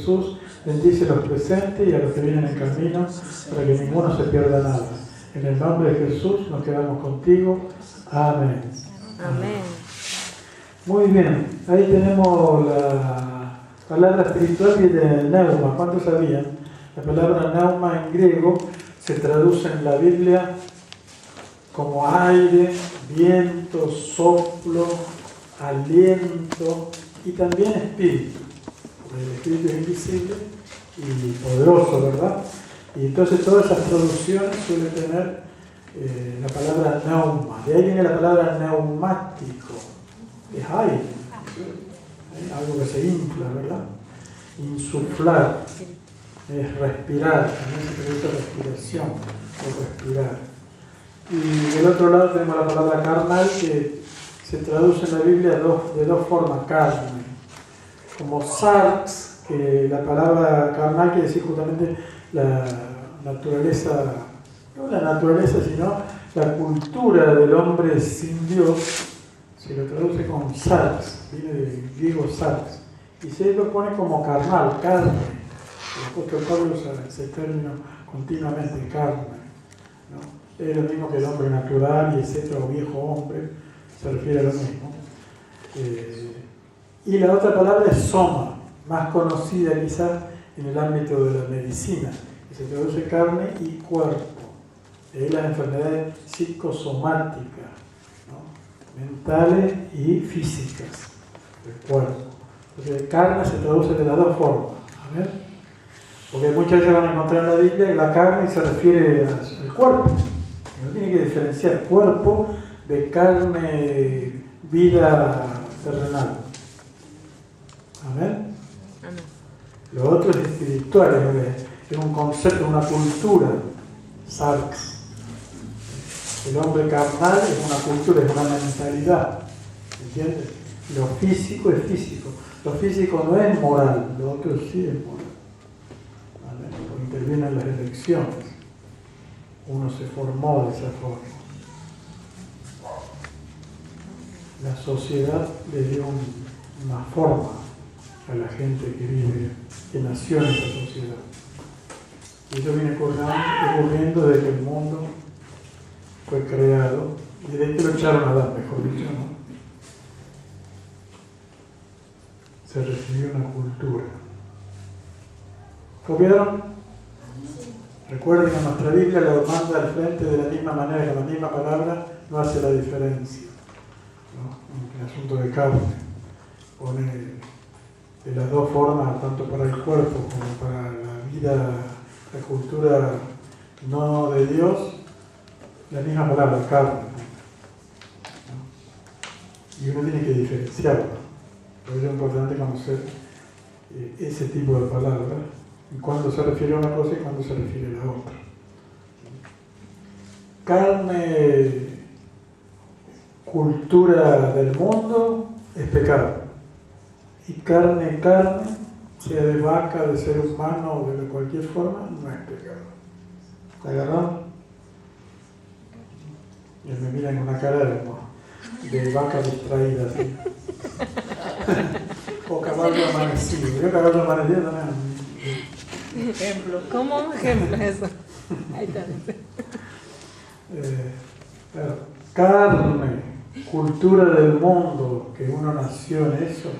Jesús, bendice a los presentes y a los que vienen en camino, para que ninguno se pierda nada. En el nombre de Jesús nos quedamos contigo. Amén. Amén. Muy bien, ahí tenemos la palabra espiritual y de neuma. ¿Cuántos sabían? La palabra neuma en griego se traduce en la Biblia como aire, viento, soplo, aliento y también espíritu. Porque el espíritu es invisible y poderoso, ¿verdad? Y entonces todas esas traducciones suelen tener la palabra neuma. De ahí viene la palabra neumático. Es aire, algo que se infla, ¿verdad? Insuflar, es respirar, también se produce respiración o respirar. Y del otro lado tenemos la palabra carnal, que se traduce en la Biblia de dos formas, carne. Como sarx, que la palabra carnal quiere decir justamente la naturaleza, no la naturaleza, sino la cultura del hombre sin Dios. Se lo traduce con sarx, viene del griego sarx, y se lo pone como carnal, carne. El apóstol Pablo usa ese término continuamente, carne, ¿no? Es lo mismo que el hombre natural y etcétera, o viejo hombre, se refiere a lo mismo. Y la otra palabra es soma, más conocida quizás en el ámbito de la medicina, que se traduce carne y cuerpo. De ahí las enfermedades psicosomáticas, mentales y físicas del cuerpo. Porque carne se traduce de las dos formas. A ver, porque muchas veces van a encontrar en la Biblia que la carne se refiere al cuerpo. No tiene que diferenciar cuerpo de carne, vida terrenal. ¿Amén? Lo otro es espiritual, es un concepto, una cultura, sarx. El hombre carnal es una cultura, es una mentalidad, ¿entiendes? Lo físico es físico. Lo físico no es moral, lo otro sí es moral. ¿Vale? Porque intervienen las elecciones. Uno se formó de esa forma. La sociedad le dio una forma a la gente que vive, que nació en esa sociedad. Y eso viene ocurriendo desde que el mundo fue creado, y de que lo echaron a Adán, mejor dicho, ¿no? Se recibió una cultura. ¿Copiaron? Recuerden que nuestra Biblia lo manda al frente de la misma manera, que la misma palabra no hace la diferencia, ¿no? En el asunto de carne pone de las dos formas, tanto para el cuerpo como para la vida, la cultura no de Dios, la misma palabra, carne, ¿no? Y uno tiene que diferenciarlo. Por eso es importante conocer ese tipo de palabras, y cuándo se refiere a una cosa y cuándo se refiere a la otra. Carne, cultura del mundo, es pecado. Y carne, sea de vaca, de ser humano o de cualquier forma, no es pecado. ¿Está agarrado? Y me miran con una cara de vaca distraída, así. O caballo amanecido. Yo caballo amanecido también. Ejemplo. ¿Cómo ejemplo eso? Ahí está. Claro. Carne, cultura del mundo, que uno nació en eso,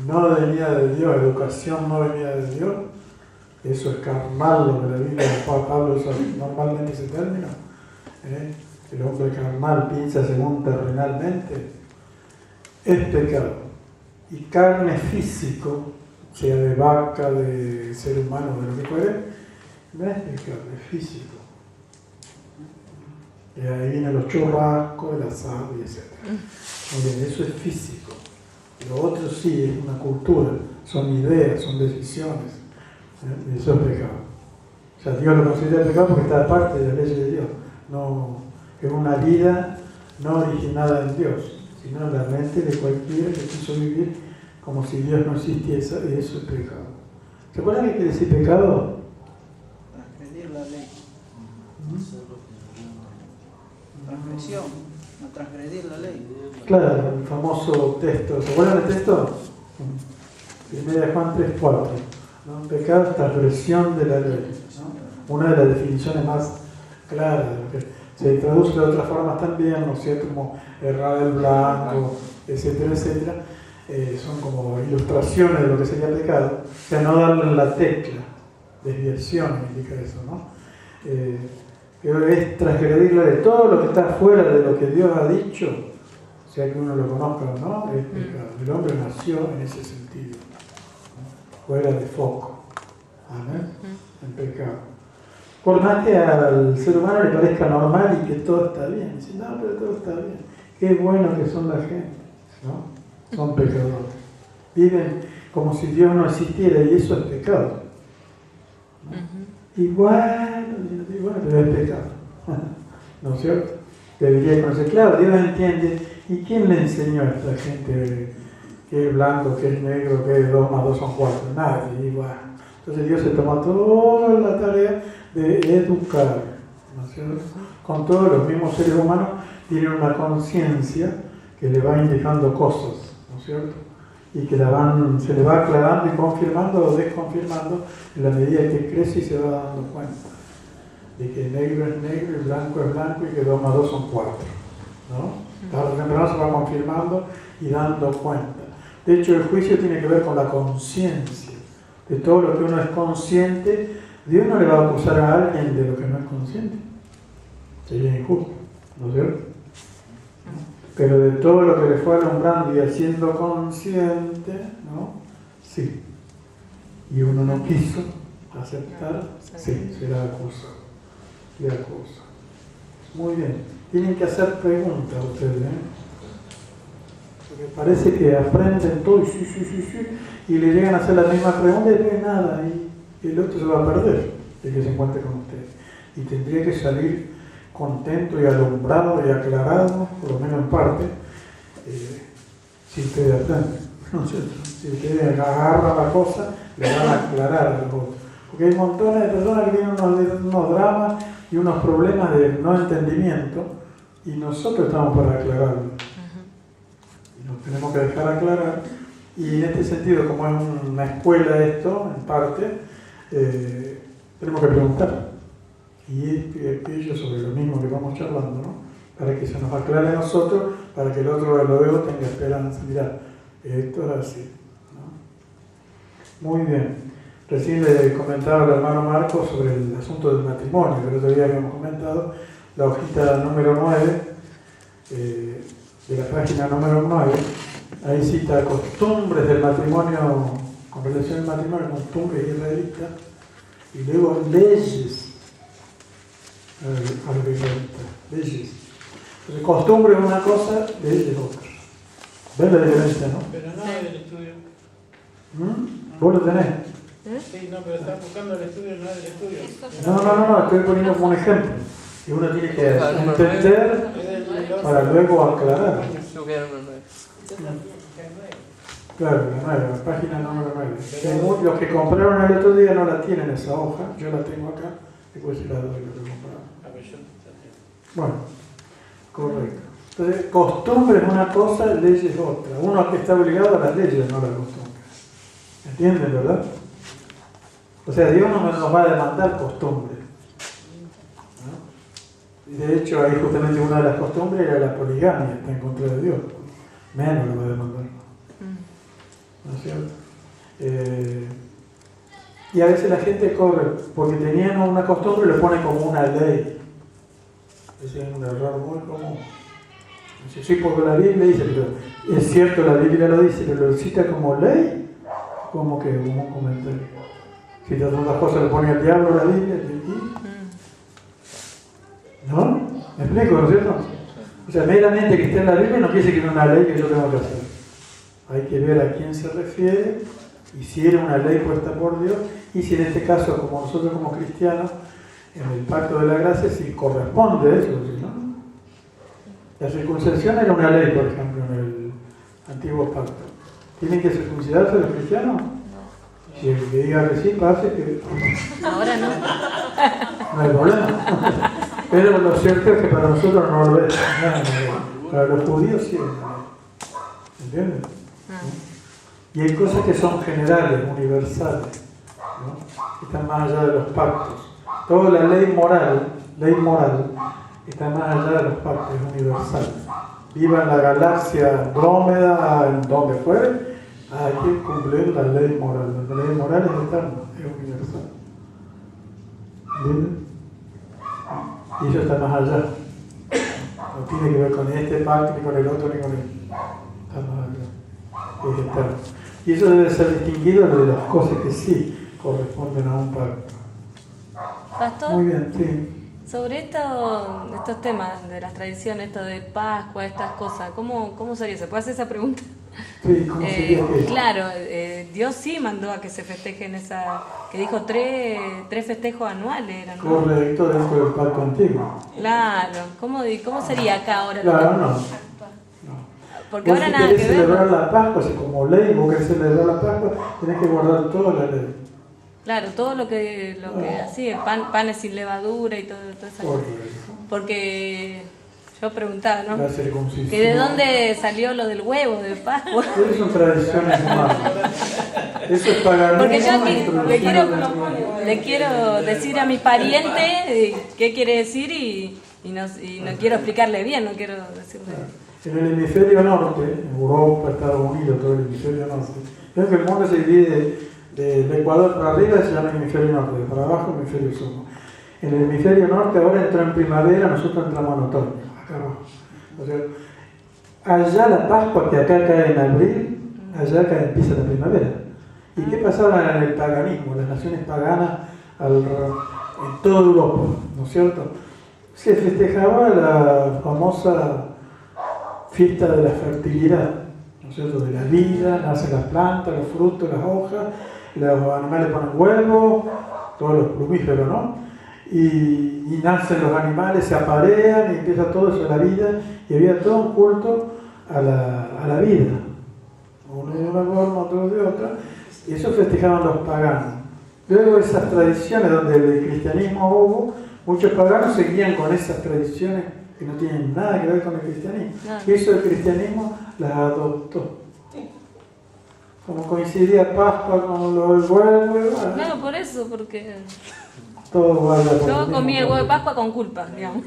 no venía de Dios, educación no venía de Dios, eso es carnal, lo que la Biblia de Pablo usa normalmente ese término. El hombre carnal piensa según terrenalmente, es pecado. Y carne físico, sea de vaca, de ser humano, de lo que fuere, no es pecado, es físico. Y ahí vienen los churrascos, el asado y etc. Muy bien, eso es físico. Lo otro sí es una cultura, son ideas, son decisiones. Y eso es pecado. O sea, Dios lo considera pecado porque está aparte de la ley de Dios. No, es una vida no originada en Dios, sino en la mente de cualquiera que quiso vivir como si Dios no existiese, y eso es pecado. ¿Se acuerdan qué quiere decir pecado? Transgredir la ley. Transgresión, no transgredir la ley. Claro, el famoso texto. ¿Se acuerdan del texto? 1 Juan 3:4. ¿no? Pecado es transgresión de la ley, ¿no? Una de las definiciones más claras, de lo que se traduce de otras formas también, ¿no es cierto? Como errar el blanco, etcétera, etcétera. Son como ilustraciones de lo que sería pecado. O sea, no darle la tecla, desviación indica eso, ¿no? Pero es transgredirla de todo lo que está fuera de lo que Dios ha dicho, sea que uno lo conozca o no, es pecado. El hombre nació en ese sentido, ¿no? Fuera de foco. Amén. En pecado. Por más que al ser humano le parezca normal y que todo está bien. Dice, no, pero todo está bien. Qué bueno que son la gente, ¿no? Son pecadores. Viven como si Dios no existiera y eso es pecado, ¿no? Igual, pero es pecado. ¿No es cierto? Debería conocer, claro, Dios entiende. ¿Y quién le enseñó a esta gente que es blanco, que es negro, que es 2 más 2 son 4? Nadie, igual. Entonces Dios se toma toda la tarea de educar, ¿no es cierto? Con todos los mismos seres humanos tienen una conciencia que le va indicando cosas, ¿no es cierto? Y que se le va aclarando y confirmando o desconfirmando en la medida que crece y se va dando cuenta de que negro es negro y blanco es blanco y que 2 más 2 son 4, ¿no? Tarde o temprano se va confirmando y dando cuenta. De hecho, el juicio tiene que ver con la conciencia de todo lo que uno es consciente. Dios no le va a acusar a alguien de lo que no es consciente. Sería injusto, ¿no es cierto? Pero de todo lo que le fue alumbrando y haciendo consciente, ¿no? Sí. Y uno no quiso aceptar, sí, será acusado. Le acusa. Muy bien. Tienen que hacer preguntas ustedes, ¿eh? Porque parece que aprenden todo y le llegan a hacer la misma pregunta y no hay nada. Y el otro se va a perder de que se encuentre con ustedes. Y tendría que salir contento y alumbrado y aclarado, por lo menos en parte, si ustedes aprenden, ¿no es cierto? Si ustedes agarran la cosa, le van a aclarar a los otros. Porque hay montones de personas que tienen unos dramas y unos problemas de no entendimiento y nosotros estamos para aclararlo. Y nos tenemos que dejar aclarar. Y en este sentido, como es una escuela esto, en parte, tenemos que preguntar. Y ellos sobre lo mismo que vamos charlando, ¿no? Para que se nos aclare a nosotros, para que el otro luego tenga esperanza. Mirá, esto es así, ¿no? Muy bien. Recién le comentaba al hermano Marcos sobre el asunto del matrimonio, que el otro día habíamos comentado, la hojita número 9, de la página número 9, ahí cita costumbres del matrimonio, con relación al matrimonio, costumbres israelitas, y luego leyes leyes. Entonces, costumbre es una cosa, leyes es otra. ¿Ves la diferencia, no? Pero no es del estudio. ¿Vos lo tenés? Sí, no, pero estás buscando el estudio, no es del estudio. No, estoy poniendo como un ejemplo. Y uno tiene que entender para luego aclarar. Claro, la 9, la página número 9. Los que compraron el otro día no la tienen esa hoja, yo la tengo acá, después se la doy lo que compraron. Bueno, correcto. Entonces, costumbre es una cosa, ley es otra. Uno que está obligado a las leyes, no a las costumbres. ¿Entienden, verdad? O sea, Dios no nos va a demandar costumbres, ¿no? Y de hecho, ahí justamente una de las costumbres era la poligamia, está en contra de Dios. Menos lo va a demandar. ¿No es cierto? Y a veces la gente corre, porque tenían una costumbre y lo pone como una ley. Ese es un error muy común. Dice, sí, porque la Biblia dice, pero es cierto, la Biblia lo dice, pero lo cita como ley, como que un comentario. Si todas las cosas le pone al diablo la Biblia, ¿no? ¿Me explico, no es cierto? O sea, meramente que esté en la Biblia no quiere decir que es una ley que yo tengo que hacer. Hay que ver a quién se refiere y si era una ley puesta por Dios y si en este caso, como nosotros como cristianos, en el pacto de la gracia, si corresponde eso, ¿no? La circuncisión era una ley, por ejemplo, en el antiguo pacto. ¿Tienen que circuncidarse los cristianos? Si el que diga que sí, pase que... Ahora no. No hay problema. Pero lo cierto es que para nosotros no lo es. Para los judíos sí. ¿Entienden? Y hay cosas que son generales, universales. ¿no? Está más allá de los pactos. Toda la ley moral, está más allá de los pactos, es universal. Viva en la galaxia Andrómeda, en donde fuere, hay que cumplir la ley moral. La ley moral es eterna, es universal. ¿Entienden? Y eso está más allá. No tiene que ver con este pacto, ni con el otro, ni con el... Está más allá. Es eterno. Y eso debe ser distinguido de las cosas que sí corresponden a un pacto. Pastor, Muy bien, sí. sobre estos temas de las tradiciones, esto de Pascua, estas cosas, ¿cómo sería? ¿Se puede hacer esa pregunta? Sí, ¿cómo sería que? Claro, Dios sí mandó a que se festejen que dijo tres festejos anuales, eran, ¿no? Correcto, dentro del pacto antiguo. Claro, ¿cómo sería acá ahora? Claro, no. Porque Vos ahora si nada que querés ver. celebrar la Pascua, si como ley vos querés celebrar la Pascua, tenés que guardar toda la ley. Claro, todo lo que así, panes sin levadura y todo eso. Correcto. Porque yo preguntaba, ¿no? La circuncisión. ¿Que de dónde salió lo del huevo de Pascua? Esas son tradiciones humanas. Eso es paganismo. Porque yo aquí introducido le quiero decir a mis parientes qué quiere decir y no quiero explicarle bien, no quiero decirle. En el hemisferio norte, Europa, Estados Unidos, todo el hemisferio norte, creo que el mundo se divide del Ecuador para arriba, se llama hemisferio norte, para abajo hemisferio sur. En el hemisferio norte ahora entra en primavera, nosotros entramos en otoño, acá abajo. O sea, allá la Pascua, que acá cae en abril, allá acá empieza la primavera. ¿Y qué pasaba en el paganismo? Las naciones paganas en toda Europa, ¿no es cierto? Se festejaba la famosa fiesta de la fertilidad, ¿no es cierto? De la vida, nacen las plantas, los frutos, las hojas, los animales ponen huevos, todos los plumíferos, ¿no? Y nacen los animales, se aparean y empieza todo eso, la vida, y había todo un culto a la vida, uno de una forma, otro de otra, y eso festejaban los paganos. Luego esas tradiciones donde el cristianismo hubo, muchos paganos seguían con esas tradiciones que no tienen nada que ver con el cristianismo. Y eso el cristianismo las adoptó. Como coincidía Pascua con lo del huevo, Claro, por eso, porque todo vaya por yo el comí mismo el huevo de camino. Pascua con culpa, digamos.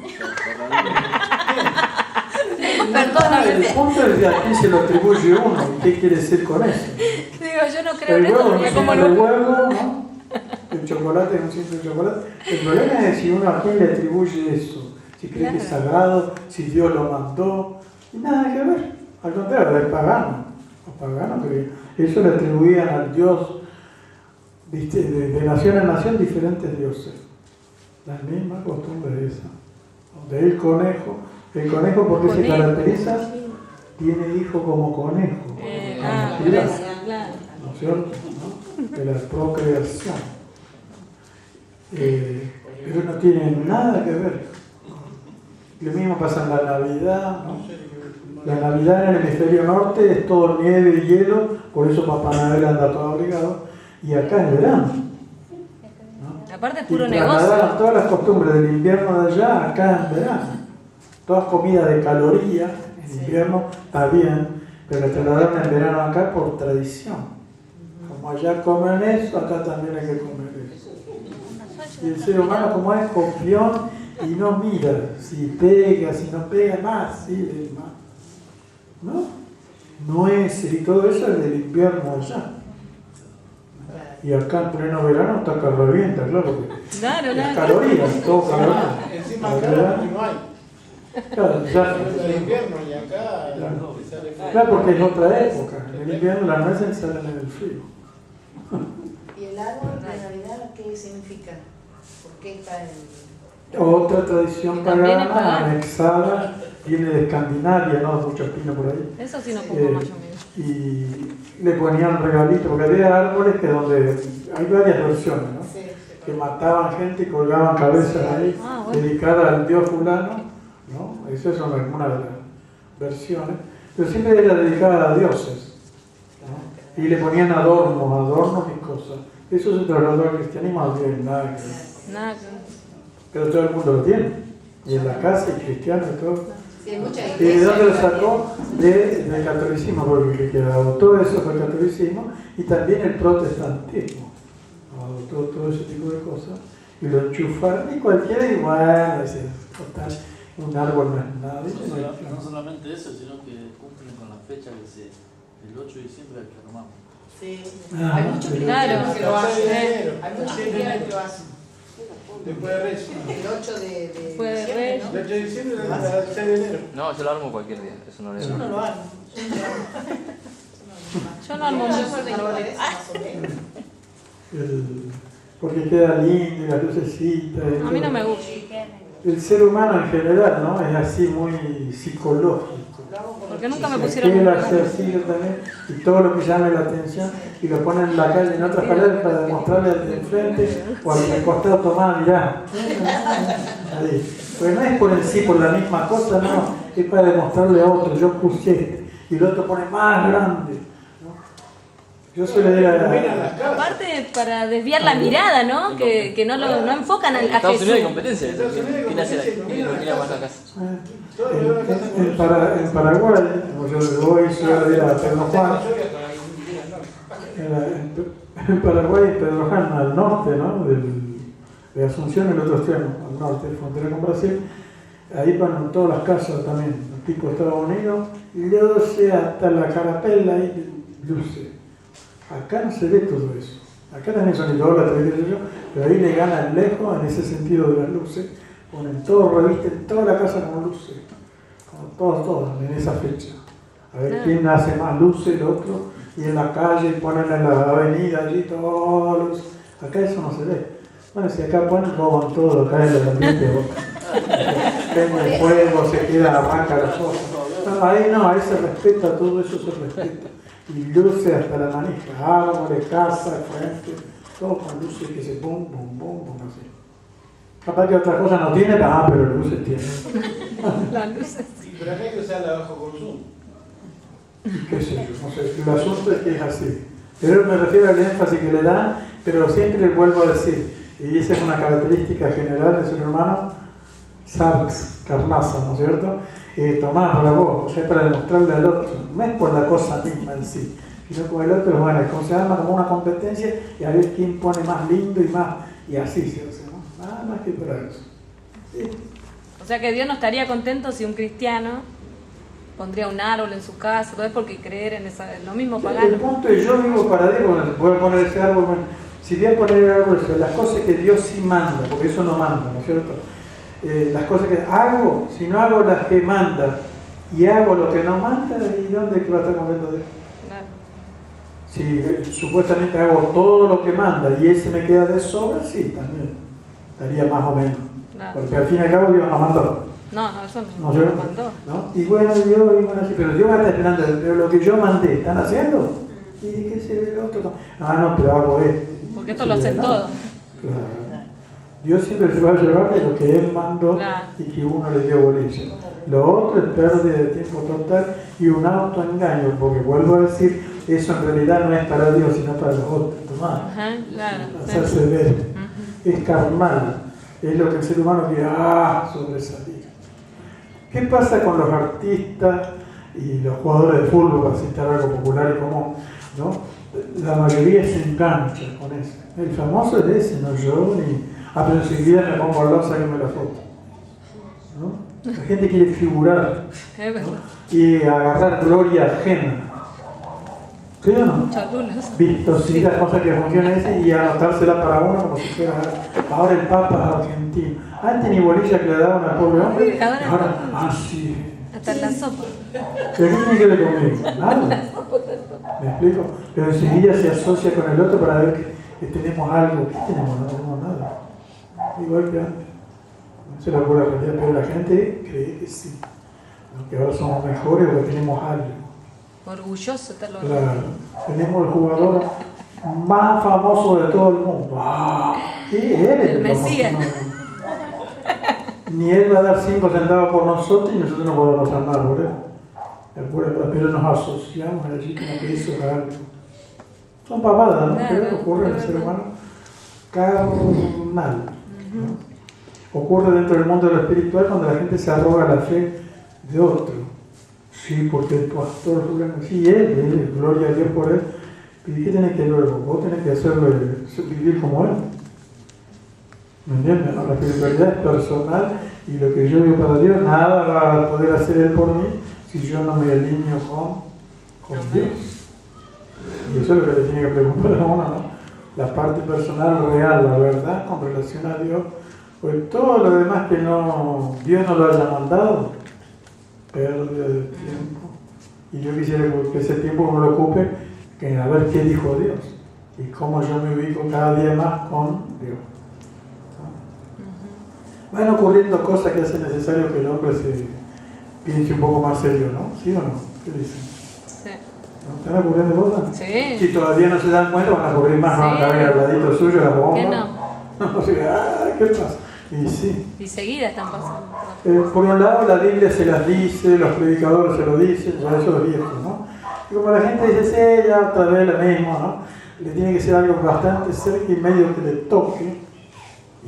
El Perdóname. punto es de a quién se lo atribuye uno. ¿Qué quiere decir con eso? Digo, yo no creo El en esto huevo no porque como siempre lo... huevo, ¿no? El chocolate no siempre chocolate. El problema es si uno a quién le atribuye eso. Si cree que es sagrado, si Dios lo mandó. Y nada que ver. Al contrario, es pagano. Los paganos creían. Eso le atribuían al Dios, ¿viste? De nación en nación, diferentes dioses. La misma costumbre esa. Donde el conejo, ¿por qué se caracteriza? Tiene hijo como conejo. por eso, claro. ¿No es cierto? ¿No? De la procreación. Pero no tiene nada que ver. Lo mismo pasa en la Navidad, ¿no? La Navidad en el hemisferio norte es todo nieve y hielo, por eso Papá Noel anda todo abrigado, y acá es verano, ¿no? Aparte es Y puro trasladaron negocio. todas las costumbres del invierno de allá, acá en verano. Todas comidas de caloría, en invierno está bien, pero la trasladaron en verano acá por tradición. Como allá comen eso, acá también hay que comer eso. Y el ser humano, como es copión y no mira si pega, si no pega, más, sí, de más. ¿No? Nueces y todo eso es del invierno allá. Y acá en pleno verano está que revienta, claro, porque Claro, es claro. calorías, todo calorías. Encima La acá verdad, no hay. claro, ya. Es el invierno y acá Claro. te sale frío. Claro, porque es otra época. En el invierno las nueces salen en el frío. ¿Y el árbol de Navidad qué significa? ¿Por qué está en...? Otra tradición Y también es pagana pagana. anexada, viene de Escandinavia, ¿no? Muchos pinos por ahí. Eso sí no pongo más yo mismo. Y le ponían regalitos, porque había árboles que donde hay varias versiones, ¿no? Sí. Que mataban gente y colgaban cabezas ahí, Ah, bueno. dedicadas al dios fulano, ¿no? Esas son algunas de las versiones, pero siempre era dedicada a dioses, ¿no? Y le ponían adornos y cosas. Eso se trasladó al cristianismo, no tiene nada que ver. Nada que... Pero todo el mundo lo tiene, y en la casa, y cristiano y todo. Sí, hay mucha ¿Y iglesia. de dónde lo sacó? Del catolicismo, porque todo eso fue el catolicismo, y también el protestantismo. todo ese tipo de cosas, y lo enchufaron, y cualquiera igual, total, un árbol no es nada. No solamente eso, sino que cumplen con la fecha que el 8 de diciembre que armamos. Sí. Ah, Hay muchos claro. cristianos que lo hacen. enero. Hay muchos cristianos que lo hacen. Después de Reyes. El 8 de Después de diciembre, Reyes. ¿no? El 8 de diciembre es el 6 de enero. No, yo lo armo cualquier día, eso no le Yo no lo hago. Yo no armo muchos Yo árboles. más o menos. Porque queda lindo y las lucecitas. y A mí no todo. me gusta. El ser humano en general, ¿no? Es así muy psicológico. Porque nunca me Se pusieron queda un así, así yo también, y todo lo que llame la atención, y lo ponen en la calle, en otras palabras, para demostrarle al de enfrente o al de costado, tomar, mirá. Ahí. Pues no es por en sí, por la misma cosa, no, es para demostrarle a otro, yo puse este, y el otro pone más grande. ¿No? Yo suelo ir a... Aparte, para desviar la mirada, ¿no? Que no enfocan a En Estados Jesús. Unidos hay competencia. Estados Unidos hay ¿Quién hace competencia, quién ilumina más la casa? En Paraguay, como yo voy, suelo ir a Pedro Juan. En Paraguay, Pedro Juan, al norte, ¿no? De Asunción, el otro extremo, al norte, frontera con Brasil. Ahí van todas las casas también, tipo Estados Unidos, luces hasta la carapela y luces. Acá no se ve todo eso. Acá también son idólatras, pero ahí le ganan lejos en ese sentido de las luces. Ponen todo, revisten toda la casa con luces. Con todos, en esa fecha. A ver quién hace más luces, el otro. Y en la calle ponen en la avenida allí todos. Acá eso no se ve. Bueno, si acá ponen, roban todo, acá en el ambiente. Prende el fuego, se queda, arranca las cosas. No, ahí se respeta, todo eso se respeta. Y luces hasta la manija, árboles, casa, frente, todo con luces que se pum, así. Capaz que otra cosa no tiene, pero luces tiene. Las luces. Pero acá hay que usarla bajo consumo. ¿Qué sé yo? No sé. El asunto es que es así. Pero me refiero al énfasis que le dan, pero siempre le vuelvo a decir, y esa es una característica general del ser humano, Sarx, Carnaza, ¿no es cierto? Tomás, para vos, o sea, para demostrarle al otro, no es por la cosa misma en sí, sino con el otro, bueno, como se llama como una competencia y a ver quién pone más lindo y más, y así se hace, ¿no? Nada más que para eso. Sí. O sea que Dios no estaría contento si un cristiano pondría un árbol en su casa, todo es porque creer en lo mismo El pagano. punto es, yo vivo para Dios, bueno, voy a poner ese árbol, bueno, si voy a poner el árbol, las cosas que Dios sí manda, porque eso no manda, ¿no es cierto? Las cosas que hago, si no hago las que manda y hago lo que no manda, ¿y dónde es que va a estar contento Dios? Claro. Si supuestamente hago todo lo que manda y ese me queda de sobra, sí, también estaría más o menos. Claro. Porque al fin y al cabo Dios nos mandó. No, eso ¿No no es lo cierto? mandó. ¿No? Y bueno, pero Dios va a estar esperando, pero lo que yo mandé, ¿están haciendo? ¿Y de qué se ve el otro? No, pero hago esto. Porque esto lo hacen todos. Claro. Dios siempre se va a llevar de lo que Él mandó Claro. y que uno le dio bolilla. Lo otro es pérdida de tiempo total y un autoengaño, porque vuelvo a decir, eso en realidad no es para Dios, sino para los otros. Tomás, Ajá, claro. hacerse ver. Es carnal, es lo que el ser humano quiere sobresalir. ¿Qué pasa con los artistas y los jugadores de fútbol, para citar algo popular y común? ¿No? La mayoría se engancha con eso. El famoso es ese, no yo ni... pero enseguida me pongo al lado, sáquenme la foto. ¿No? La gente quiere figurar, Es verdad. ¿no? Y agarrar gloria ajena. ¿Sí o no? Chalulos. Vistosidad, cosa que funciona ese y anotársela para uno como si fuera ahora el Papa es argentino. Antes ni bolilla que le daban al pobre hombre, ahora, sí. Hasta en la sopa. ¿Pero qué tiene que ver conmigo? Nada. ¿Me explico? Pero enseguida se asocia con el otro para ver que tenemos algo. ¿Qué tenemos? No tenemos nada. Igual que antes. No se le ocurre la realidad, pero la gente cree que sí. ¿No? Que ahora somos mejores o que tenemos algo. Orgulloso está lo Claro. Tenemos el jugador más famoso de todo el mundo. Y él es El Mesías. Ni él va a dar 5 centavos por nosotros y nosotros no podemos hacer nada por él. Pero nos asociamos allí como que eso es algo. Son pavadas, ¿no? Claro, Pero ocurre en el ser humano carnal. ¿No? Ocurre dentro del mundo de lo espiritual cuando la gente se arroga la fe de otro. Sí, porque el pastor, sí, él, gloria a Dios por él, ¿Y qué tenés que ver vos? Vos tenés que hacerlo, vivir como Él. ¿Me entiendes? No, la espiritualidad es personal y lo que yo vivo para Dios, nada va a poder hacer Él por mí si yo no me alineo con Dios. Y eso es lo que le tiene que preguntar a uno, ¿no? La parte personal real, la verdad, con relación a Dios. Pues todo lo demás que no, Dios no lo haya mandado, pérdida de tiempo. Y yo quisiera que ese tiempo uno lo ocupe en a ver qué dijo Dios y cómo yo me ubico cada día más con Dios. Van ocurriendo cosas que hacen necesario que el hombre se piense un poco más serio, ¿no? ¿Sí o no? ¿Qué dicen? Sí. ¿No están ocurriendo cosas? Sí. Si todavía no se dan cuenta, van a ocurrir más, Sí. van a caer al ladito suyo la bomba. ¿Qué no? O sea, ¿qué pasa? Y sí. Y seguida están pasando. Por un lado, la Biblia se las dice, los predicadores se lo dicen, ya eso es viejo, ¿no? Y como la gente dice, sí, ya otra vez lo mismo, ¿no? Le tiene que ser algo bastante cerca y medio que le toque,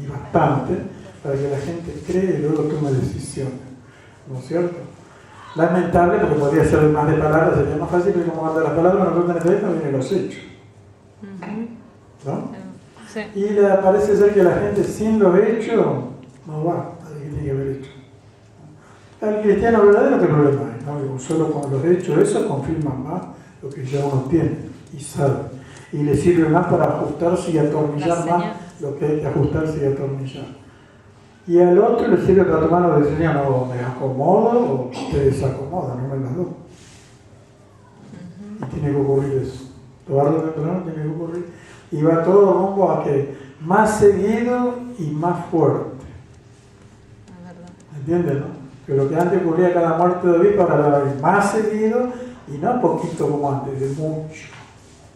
y bastante, para que la gente cree y luego tome decisiones, ¿no es cierto? Lamentable, porque podría ser más de palabras, sería más fácil, pero como cuando las palabras no son de no vienen los hechos, ¿no? Sí. Y parece ser que la gente sin los hechos no va a lo que tiene que haber hecho. El cristiano verdadero, ¿qué problema hay? ¿No? Digo, solo con los hechos, eso confirma más lo que ya uno tiene y sabe. Y le sirve más para ajustarse y atornillar más lo que hay que ajustarse y atornillar. Y al otro le sirve para tomar la decisión, o me acomodo o te desacomoda, no me las dos. Y tiene que ocurrir eso. Tarde o temprano tiene que ocurrir. Y va todo rumbo a que más seguido y más fuerte. ¿Entiendes, no? Que lo que antes ocurría cada muerte de David, ahora va a haber más seguido y no poquito como antes, de mucho.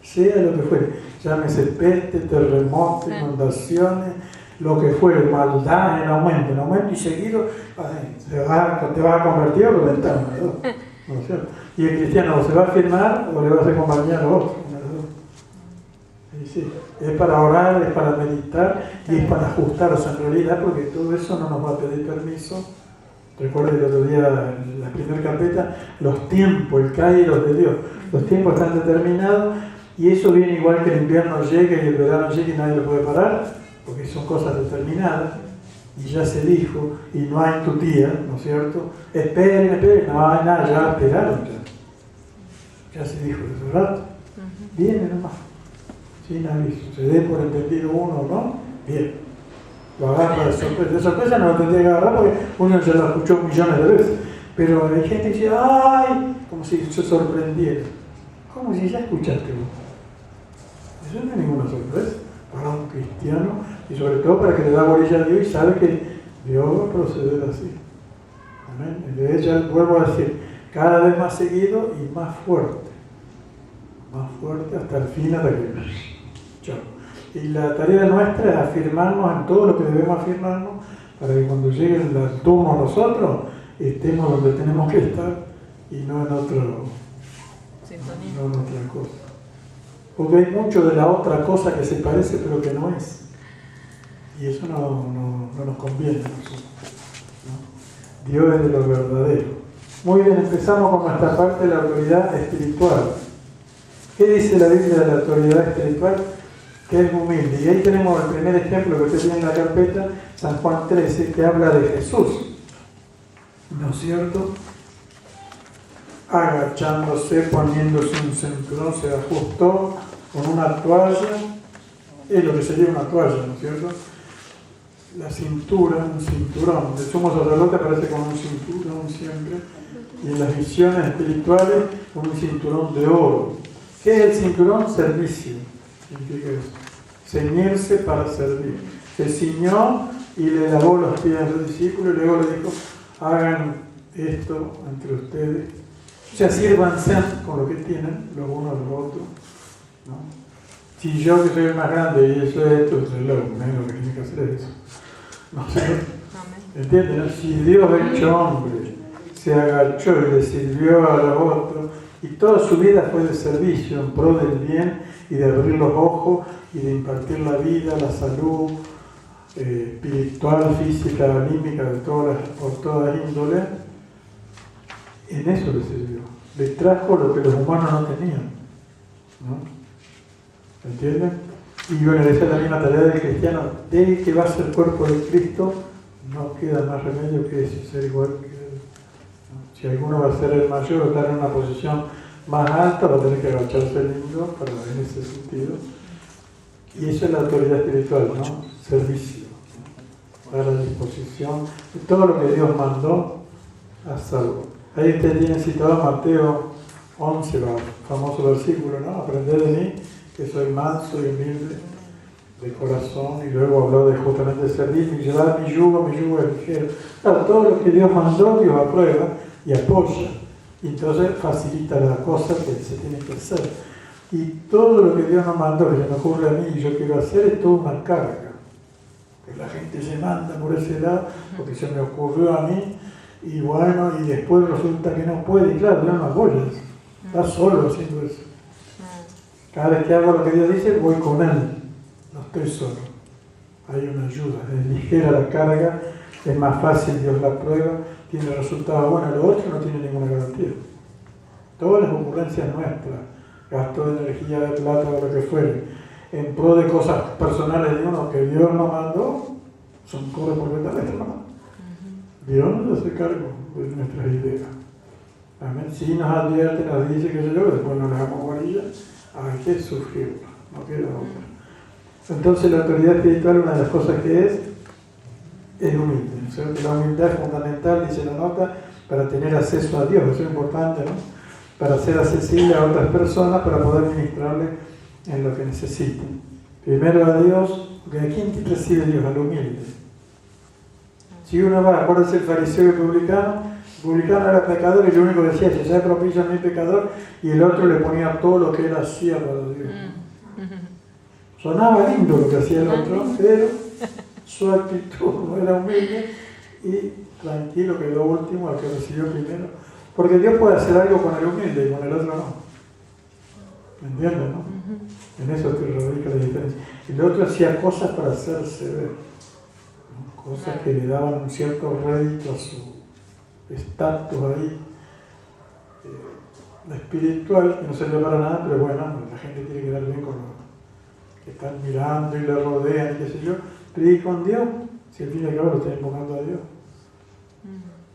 Sea lo que fuere. Llámese peste, terremotos, inundaciones, lo que fuere, maldad en aumento y seguido te vas a convertir o reventar, ¿verdad? ¿No es cierto? Y el cristiano o se va a firmar o le vas a acompañar a otro. Sí, es para orar, es para meditar y es para ajustarse en realidad, porque todo eso no nos va a pedir permiso. Recuerden el otro día, en la primera carpeta, los tiempos, el kairos de Dios. Los tiempos están determinados y eso viene igual que el invierno llega y el verano llega y nadie lo puede parar, porque son cosas determinadas y ya se dijo y no hay tutía, ¿no es cierto? Esperen, no hay nada, ya esperaron ya se dijo de hace rato. Viene nomás. Sin aviso, se dé por entendido uno o no, bien, lo agarra de sorpresa no lo tendría que agarrar porque uno ya lo escuchó millones de veces, pero hay gente que dice, ¡ay! Como si se sorprendiera, como si ya escuchaste vos. Eso no es ninguna sorpresa para un cristiano y sobre todo para que le da bolilla a Dios y sabe que Dios va a proceder así. Amén. Y de hecho, vuelvo a decir, cada vez más seguido y más fuerte hasta el fin, hasta que... Y la tarea nuestra es afirmarnos en todo lo que debemos afirmarnos para que cuando llegue el turno a nosotros estemos donde tenemos que estar y no en otra cosa. Porque hay mucho de la otra cosa que se parece pero que no es. Y eso no nos conviene a nosotros, ¿no? Dios es de lo verdadero. Muy bien, empezamos con nuestra parte de la autoridad espiritual. ¿Qué dice la Biblia de la autoridad espiritual? Que es humilde. Y ahí tenemos el primer ejemplo que usted tiene en la carpeta, San Juan 13, que habla de Jesús. ¿No es cierto? Agachándose, poniéndose un cinturón, se ajustó con una toalla. Es lo que sería una toalla, ¿no es cierto? La cintura, un cinturón. El sumo sacerdote aparece con un cinturón siempre. Y en las visiones espirituales, con un cinturón de oro. ¿Qué es el cinturón? Servicio. Significa eso. Ceñirse para servir. Se ciñó y le lavó los pies a los discípulos y luego le dijo, hagan esto entre ustedes. O sea, sírvanse con lo que tienen, los unos a los otros, ¿no? Si yo que soy el más grande y eso es esto, es lo menos que tiene que hacer es eso. ¿No sé? ¿Entienden? ¿No? Si Dios hecho hombre se agachó y le sirvió a los otros, y toda su vida fue de servicio en pro del bien y de abrir los ojos y de impartir la vida, la salud espiritual, física, anímica, por todas índoles. En eso le sirvió. Le trajo lo que los humanos no tenían, ¿no? ¿Entienden? Y bueno, esa es la misma tarea del cristiano. De que va a ser cuerpo de Cristo, no queda más remedio que ser igual que él. Si alguno va a ser el mayor o estar en una posición más alta, va a tener que agacharse lindo para en ese sentido. Y eso es la autoridad espiritual, ¿no? Servicio. A la disposición de todo lo que Dios mandó a salvo. Ahí ustedes tienen citado Mateo 11, el famoso versículo, ¿no? Aprended de mí, que soy manso y humilde de corazón, y luego habló de justamente servir, mi yugo es ligero. Claro, todo lo que Dios mandó, Dios aprueba y apoya, y entonces facilita la cosa que se tiene que hacer. Y todo lo que Dios nos mandó, que se me ocurre a mí y yo quiero hacer, es toda una carga. Que la gente se manda por ese lado, porque se me ocurrió a mí, y bueno, y después resulta que no puede, y claro, Dios no apoya eso. Está solo haciendo eso. Cada vez que hago lo que Dios dice, voy con Él. No estoy solo. Hay una ayuda. Es ligera la carga, es más fácil, Dios la prueba, tiene resultados buenos. Lo otro no tiene ninguna garantía. Todas las ocurrencias nuestras, gasto de energía, de plata o lo que fuere, en pro de cosas personales de uno que Dios nos mandó, son cosas por completamente, ¿no? Dios nos hace cargo de nuestras ideas. Amén. Si nos advierte, nos dice que después nos dejamos guarillas, hay que sufrirlo, no queda otra. Entonces la autoridad espiritual, una de las cosas que es humilde. ¿Cierto? La humildad es fundamental, dice la nota, para tener acceso a Dios, eso es importante, ¿no? Para ser accesible a otras personas, para poder ministrarle en lo que necesiten. Primero a Dios, porque ¿a quién recibe Dios? Al humilde. Si uno va, acuérdense el fariseo y el publicano era pecador y lo único que decía, si sea propicio a mi pecador, y el otro le ponía todo lo que él hacía para Dios. Sonaba lindo lo que hacía el otro, pero su actitud no era humilde y tranquilo quedó último al que recibió primero. Porque Dios puede hacer algo con el humilde y con el otro no. ¿Me entienden, no? En eso radica la diferencia. Y el otro hacía cosas para hacerse ver, ¿no? Cosas que le daban un cierto rédito a su estatus ahí espiritual, que no sirve para nada, pero bueno, la gente tiene que quedar bien con los que están mirando y le rodean y qué sé yo, pero ¿y con Dios? Si al fin y al cabo lo está invocando a Dios.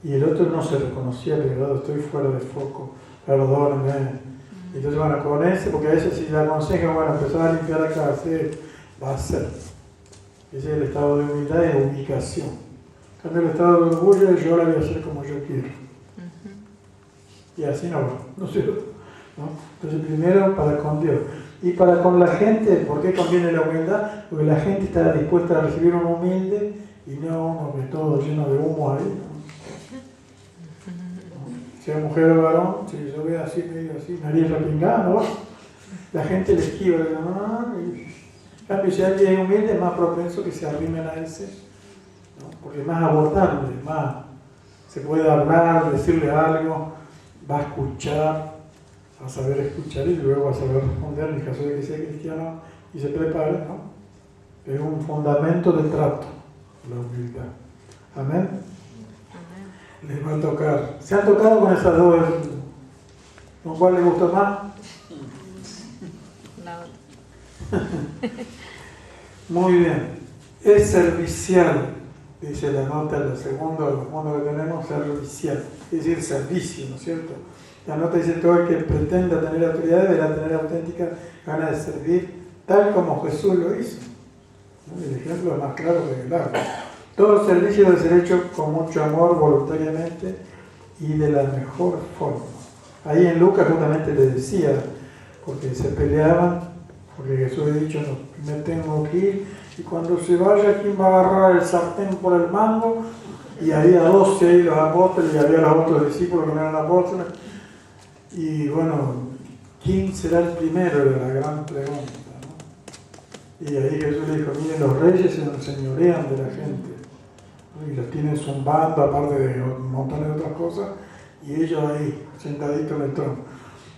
Y el otro no se reconocía, pero estoy fuera de foco, perdónenme. Entonces, bueno, con ese, porque a veces si le aconsejan, bueno, empezar a limpiar la casa, va a hacer. Ese es el estado de humildad, de ubicación. En cambio, el estado de orgullo es yo la voy a hacer como yo quiero. Y así no va, ¿no es cierto? ¿No? Entonces, primero para con Dios. Y para con la gente, ¿por qué conviene la humildad? Porque la gente está dispuesta a recibir un humilde y no uno que todo lleno de humo ahí, ¿no? Sea mujer o varón, si yo veo así, medio así, nariz repingada, ¿no? La gente le esquiva, ¿no? En cambio, si alguien es humilde, es más propenso que se arrimen a ese, ¿no? Porque es más abordable, más se puede hablar, decirle algo, va a escuchar, va a saber escuchar y luego va a saber responder en el caso de que sea cristiano y se prepare, ¿no? Es un fundamento de trato, la humildad. Amén. Les va a tocar. ¿Se han tocado con esas dos? ¿Con cuál les gustó más? Muy bien. Es servicial, dice la nota, el segundo que tenemos, servicial. Es decir, servicio, ¿no es cierto? La nota dice: todo el que pretenda tener autoridad deberá tener auténtica gana de servir, tal como Jesús lo hizo. El ejemplo es más claro que el agua. Todo servicio debe ser hecho con mucho amor, voluntariamente y de la mejor forma. Ahí en Lucas justamente le decía, porque se peleaban, porque Jesús había dicho: no, me tengo que ir, y cuando se vaya, ¿quién va a agarrar el sartén por el mango? Y había 12 ahí los apóstoles, y había los otros discípulos que no eran apóstoles. Y bueno, ¿quién será el primero? Era la gran pregunta, ¿no? Y ahí Jesús le dijo: miren, los reyes se enseñorean de la gente, ¿no? Y los tienen zumbando, aparte de un montón de otras cosas, y ellos ahí, sentaditos en el trono.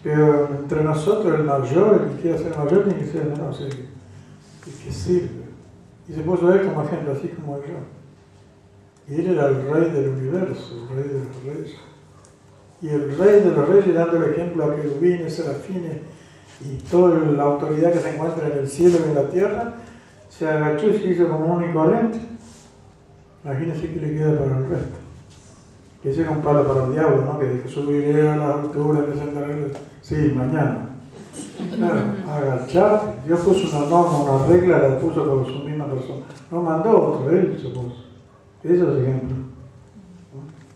Pero entre nosotros, el mayor, el que quiera ser mayor, tiene que ser el menor, o sea, el que sirve. Y se puso a él como ejemplo, así como yo. Y él era el rey del universo, el rey de los reyes. Y el rey de los reyes dando el ejemplo a querubines, serafines y toda la autoridad que se encuentra en el cielo y en la tierra se agachó y se hizo común y corriente. Imagínense que le queda para el resto. Que ese era un palo para el diablo, ¿no? Que dijo, subiré a la altura, me sentaré. Sí, mañana. Claro, agachar. Dios puso una norma, una regla, la puso por su misma persona. No mandó otro, él se puso. Eso es ejemplo.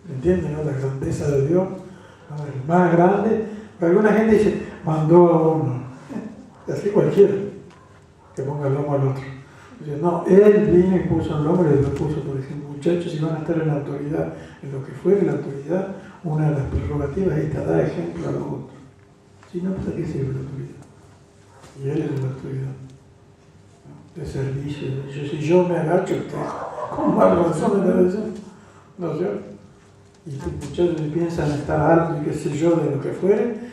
¿Entienden, no? La grandeza de Dios. El más grande. Alguna gente dice, mandó a uno. Así cualquiera que ponga el lomo al otro. Dice, no, él vino y puso el nombre y lo puso, por ejemplo, muchachos, si van a estar en la autoridad, en lo que fuere la autoridad, una de las prerrogativas es da ejemplo a los otros. Si no, ¿para qué sirve la autoridad? Y él es la autoridad. ¿No? De servicio. Si yo me agacho, ¿cómo más razón de la razón? ¿No es cierto? Y estos muchachos piensan estar alto y qué sé yo, de lo que fuere,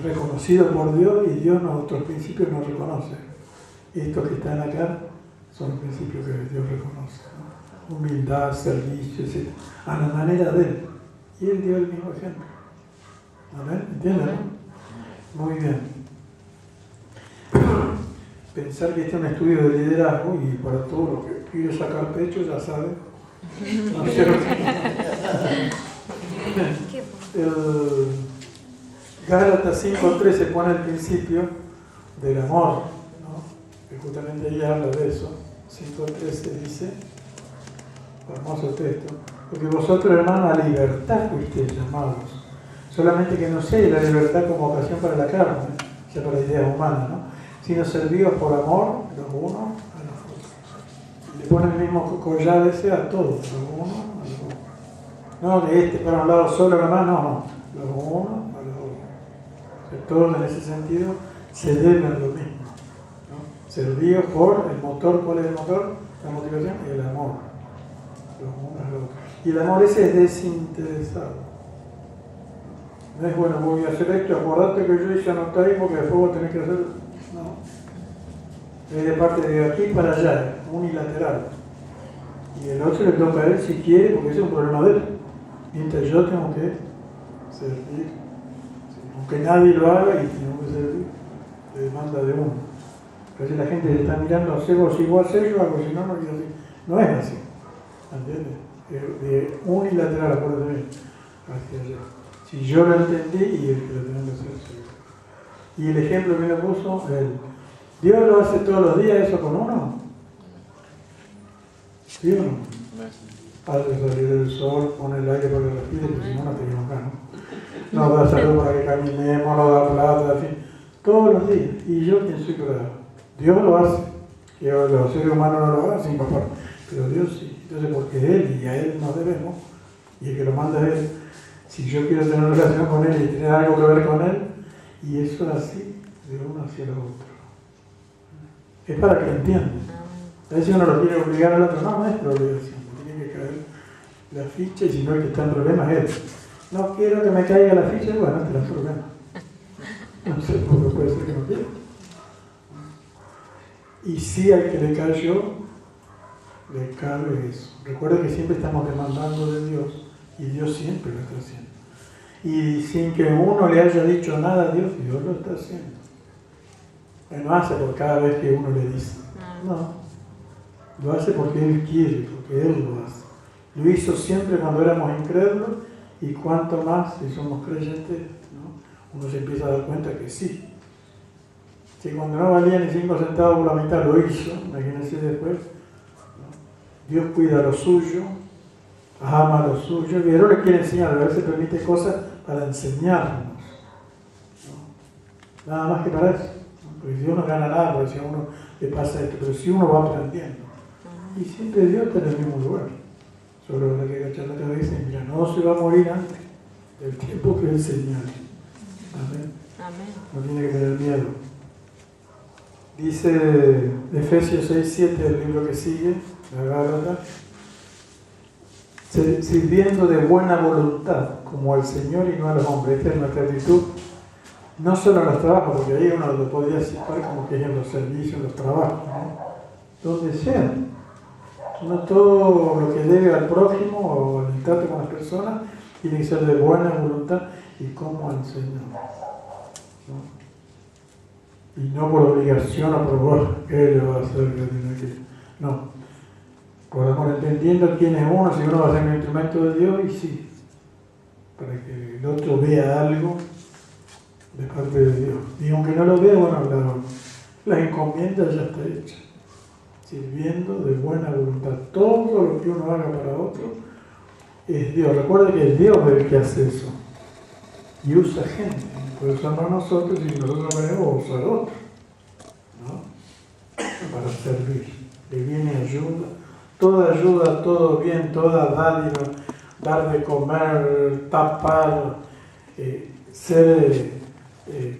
reconocido por Dios, y Dios otros principios no reconoce. Estos que están acá son los principios que Dios reconoce, ¿no? Humildad, servicio, etc. A la manera de Él. Y Él dio el mismo ejemplo. ¿Amén? ¿Entienden? Muy bien. Pensar que este es un estudio de liderazgo, y para todo lo que quiere sacar pecho ya sabe. ¿No es cierto? Gálatas 5:13 pone el principio del amor, ¿no? Que justamente ahí habla de eso. 5:13 dice, hermoso texto, porque vosotros, hermanos, a libertad fuisteis llamados, solamente que no sea la libertad como ocasión para la carne, o sea, para la idea humana, ¿no? Sino servidos por amor los unos a los otros. Y le pone el mismo collar ese a todos, los unos a los otros. No, de este para un lado solo nomás, no, los unos a los otros. O sea, todos en ese sentido se deben lo mismo, ¿no? Servidos por el motor. ¿Cuál es el motor? La motivación, el amor. Los unos a los otros. Y el amor ese es desinteresado. No es, bueno, voy a hacer esto, acordate que yo hice anotar porque después vos tenés que hacerlo. No. Es de parte de aquí para allá, unilateral. Y el otro le toca a él si quiere, porque ese es un problema de él. Mientras yo tengo que servir. Aunque nadie lo haga y tengo que servir, le demanda de uno. A veces la gente le está mirando, hacemos igual a yo hago, si no, no quiero así. No es así. ¿Entiendes? De unilateral, acuérdate bien, hacia allá. Si yo lo entendí y el que lo tengo que hacer, sí. Y el ejemplo que me puso, ¿Dios lo hace todos los días eso con uno? ¿Sí o no? Hace salir el sol, pone el aire para que respire, porque si no, no tenemos acá, ¿no? Nos da salud para que caminemos, nos da plata, en fin, todos los días. Y yo quién soy para Dios lo hace, que los seres humanos no lo hacen, papá, pero Dios sí. Entonces, porque Él y a Él nos debemos, y el que lo manda es Él. Si yo quiero tener una relación con Él y tener algo que ver con Él, y eso es así, de uno hacia el otro. Es para que lo entiendan. A veces uno lo quiere obligar al otro, no es por obligación, tiene que caer la ficha, y si no el que está en problemas es él. No quiero que me caiga la ficha, bueno, te la problema. No sé por qué puede ser que no quiera. Y si al que le cayó, le cabe eso. Recuerden que siempre estamos demandando de Dios, y Dios siempre lo está haciendo. Y sin que uno le haya dicho nada a Dios, Dios lo está haciendo. Él no hace por cada vez que uno le dice. No. Lo hace porque Él quiere, porque Él lo hace. Lo hizo siempre cuando éramos incrédulos, y cuanto más si somos creyentes, ¿no? Uno se empieza a dar cuenta que sí. Si cuando no valía ni 5 centavos por la mitad lo hizo, imagínense después, ¿no? Dios cuida lo suyo, ama lo suyo, y Dios le quiere enseñar, a veces permite cosas para enseñarnos, ¿no? Nada más que para eso, ¿no? Porque Dios no gana nada, porque si a uno le pasa esto, pero si uno va aprendiendo, y siempre Dios está en el mismo lugar, solo habrá que agachar la cabeza y mira, no se va a morir antes del tiempo que Él señale. Amén. Amén. No tiene que tener miedo. Dice Efesios 6:7, el libro que sigue, la Gálatas, sirviendo de buena voluntad, como al Señor y no a los hombres. Esta es nuestra actitud, no solo en los trabajos, porque ahí uno lo podría citar como que es en los servicios, en los trabajos, ¿no? Donde sea. No todo lo que debe al prójimo o al trato con las personas tiene que ser de buena voluntad y como al Señor, ¿no? Y no por obligación o por vos, él lo va a hacer, no. Por amor, entendiendo quién es uno, si uno va a ser un instrumento de Dios, y sí, para que el otro vea algo de parte de Dios. Y aunque no lo vea, bueno, la encomienda ya está hecha. Sirviendo de buena voluntad. Todo lo que uno haga para otro es Dios. Recuerda que es Dios el que hace eso. Y usa gente. Puede usarnos a nosotros y nosotros venimos a usar a otros, ¿no? Para servir. Le viene ayuda, todo bien, toda dádiva, dar de comer, tapar, ser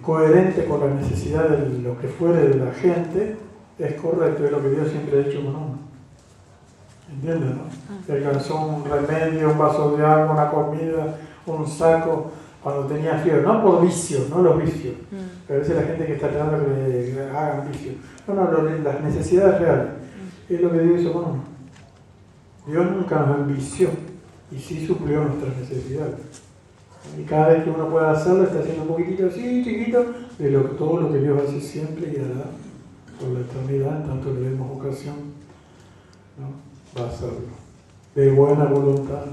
coherente con la necesidad de lo que fuere de la gente, es correcto, es lo que Dios siempre ha hecho con uno. ¿Entiendes, no? Alcanzó un remedio, un vaso de agua, una comida, un saco, cuando tenía fiebre, no por vicio, no los vicios, pero a veces la gente que está tratando que le hagan vicio, las necesidades reales, es lo que Dios hizo con uno. Dios nunca nos envició y sí suplió nuestras necesidades. Y cada vez que uno pueda hacerlo, está haciendo un poquitito así, chiquito, de todo lo que Dios hace siempre y hará por la eternidad, en tanto le demos ocasión, ¿no? Va a hacerlo. De buena voluntad.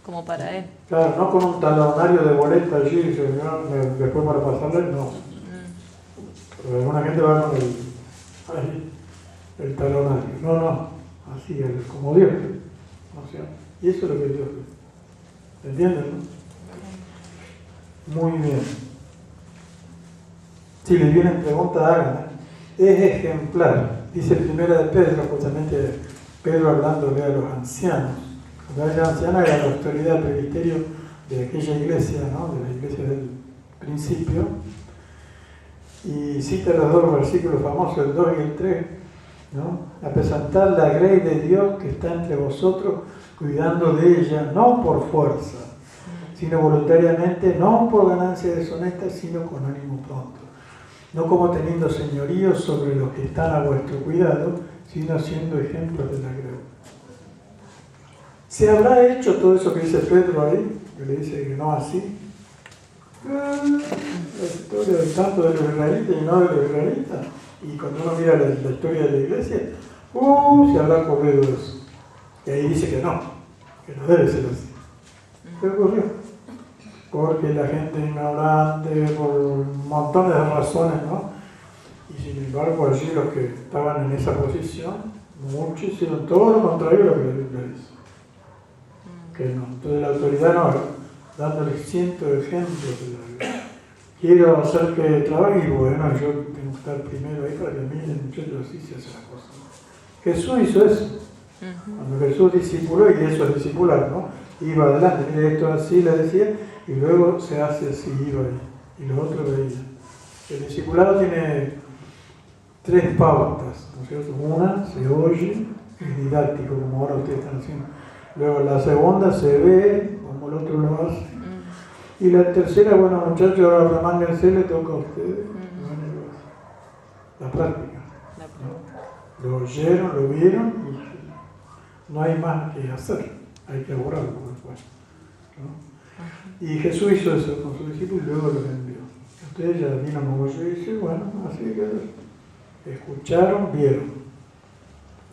Como para él. Claro, no con un talonario de boleta allí, señor, después para pasarle, no. Pero alguna gente va con el talonario. No, así, como Dios. O sea, y eso es lo que Dios ve. ¿Entienden, no? Muy bien. Si les vienen preguntas, hagan. Es ejemplar. Dice primera de Pedro, justamente Pedro hablándole a los ancianos. La anciana era la autoridad del presbiterio de aquella iglesia, ¿no? De la iglesia del principio. Y cita los dos versículos famosos, el 2 y el 3, ¿no? A presentar la grey de Dios que está entre vosotros, cuidando de ella, no por fuerza, sino voluntariamente, no por ganancia deshonesta, sino con ánimo pronto. No como teniendo señorío sobre los que están a vuestro cuidado, sino siendo ejemplos de la grey. ¿Se habrá hecho todo eso que dice Pedro ahí? Que le dice que no así. La historia del tanto de los israelitas y no de los israelitas. Y cuando uno mira la historia de la iglesia, se habrá ocurrido eso. Y ahí dice que no debe ser así. ¿Qué ocurrió? Porque la gente ignorante, por montones de razones, ¿no? Y sin embargo allí los que estaban en esa posición, muchos hicieron todo lo contrario a lo que la Biblia dice. Que no. Entonces la autoridad no, dándole cientos de ejemplos de la Biblia. Quiero hacer que trabaje y bueno, yo tengo que estar primero ahí para que miren, muchachos, así se hace la cosa. Jesús hizo eso. Cuando Jesús discipuló, y eso es discipular, ¿no? Iba adelante, mire esto así, le decía, y luego se hace así, iba ahí. Y lo otro veía. El discipulado tiene 3 pautas, ¿no es cierto? Una, se oye, es didáctico, como ahora ustedes están haciendo. Luego la segunda se ve, como el otro lo hace. Y la tercera, bueno muchachos, ahora remánguense, le toca a ustedes. La práctica. ¿No? Lo oyeron, lo vieron y no hay más que hacer. Hay que obrarlo después. ¿No? Y Jesús hizo eso con sus discípulos y luego los envió. Ustedes ya vieron como yo hice, bueno, así que escucharon, vieron.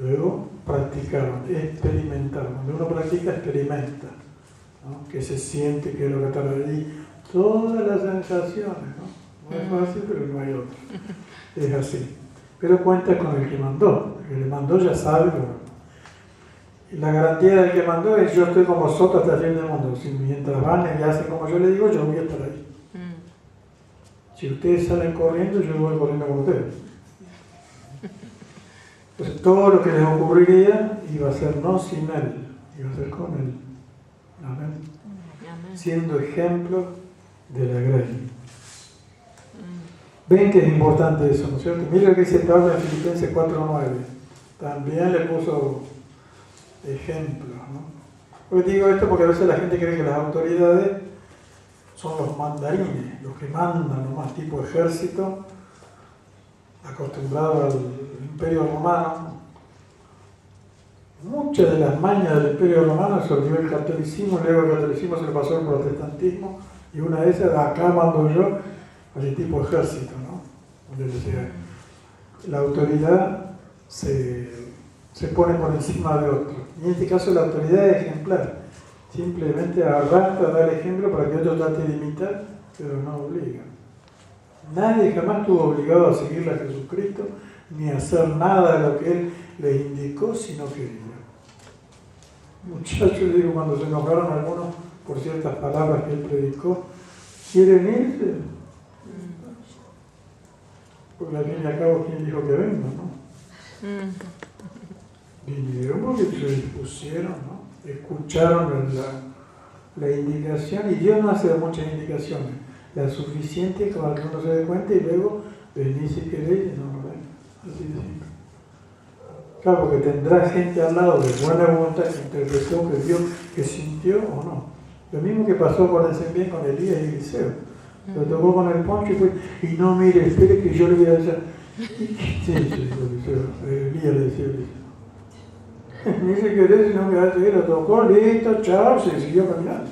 Luego practicaron, experimentaron. Cuando uno practica, experimenta, ¿no? Que se siente, que es lo que está allí. Todas las sensaciones, ¿no? No es fácil, pero no hay otra. Es así. Pero cuenta con el que mandó. El que le mandó ya sabe. Y la garantía del que mandó es: yo estoy con vosotros hasta el fin del mundo. Si mientras van y hacen como yo les digo, yo voy a estar ahí. Si ustedes salen corriendo, yo voy corriendo con ustedes. Entonces todo lo que les ocurriría iba a ser no sin él, iba a ser con él. Amén. Siendo ejemplo de la gracia. Ven que es importante eso, ¿no es cierto? Mira lo que dice Pablo en Filipenses 4:9. También le puso ejemplos, ¿no? Porque digo esto porque a veces la gente cree que las autoridades son los mandarines, los que mandan nomás, tipo ejército, acostumbrado al Imperio Romano. Muchas de las mañas del Imperio Romano se olvidó el catolicismo, luego el catolicismo se le pasó al protestantismo, y una de esas, acá mando yo, al tipo ejército, ¿no? donde la autoridad se pone por encima de otro. Y en este caso la autoridad es ejemplar. Simplemente arrastra, da el ejemplo para que otro trate de imitar, pero no obliga. Nadie jamás estuvo obligado a seguirle a Jesucristo, ni a hacer nada de lo que Él les indicó si no quería. Muchachos, digo, cuando se enojaron algunos por ciertas palabras que Él predicó, ¿quieren irse? Porque al fin y al cabo, ¿quién dijo que venga, no? Vinieron porque se dispusieron, ¿no? Escucharon la indicación, y Dios no hace muchas indicaciones, la suficiente para que uno se dé cuenta y luego venís si queréis y no lo ven. Así de simple. Claro, porque tendrá gente al lado de buena voluntad que interpretó, que vio, que sintió o no. Lo mismo que pasó, acuérdense bien, con Elías y Eliseo. Lo tocó con el poncho y fue, y no mire, espere que yo le voy a hacer. Sí, Eliseo. Elías le decía a Eliseo. Ni se querés, si no me hace, lo tocó, listo, chao, se siguió caminando.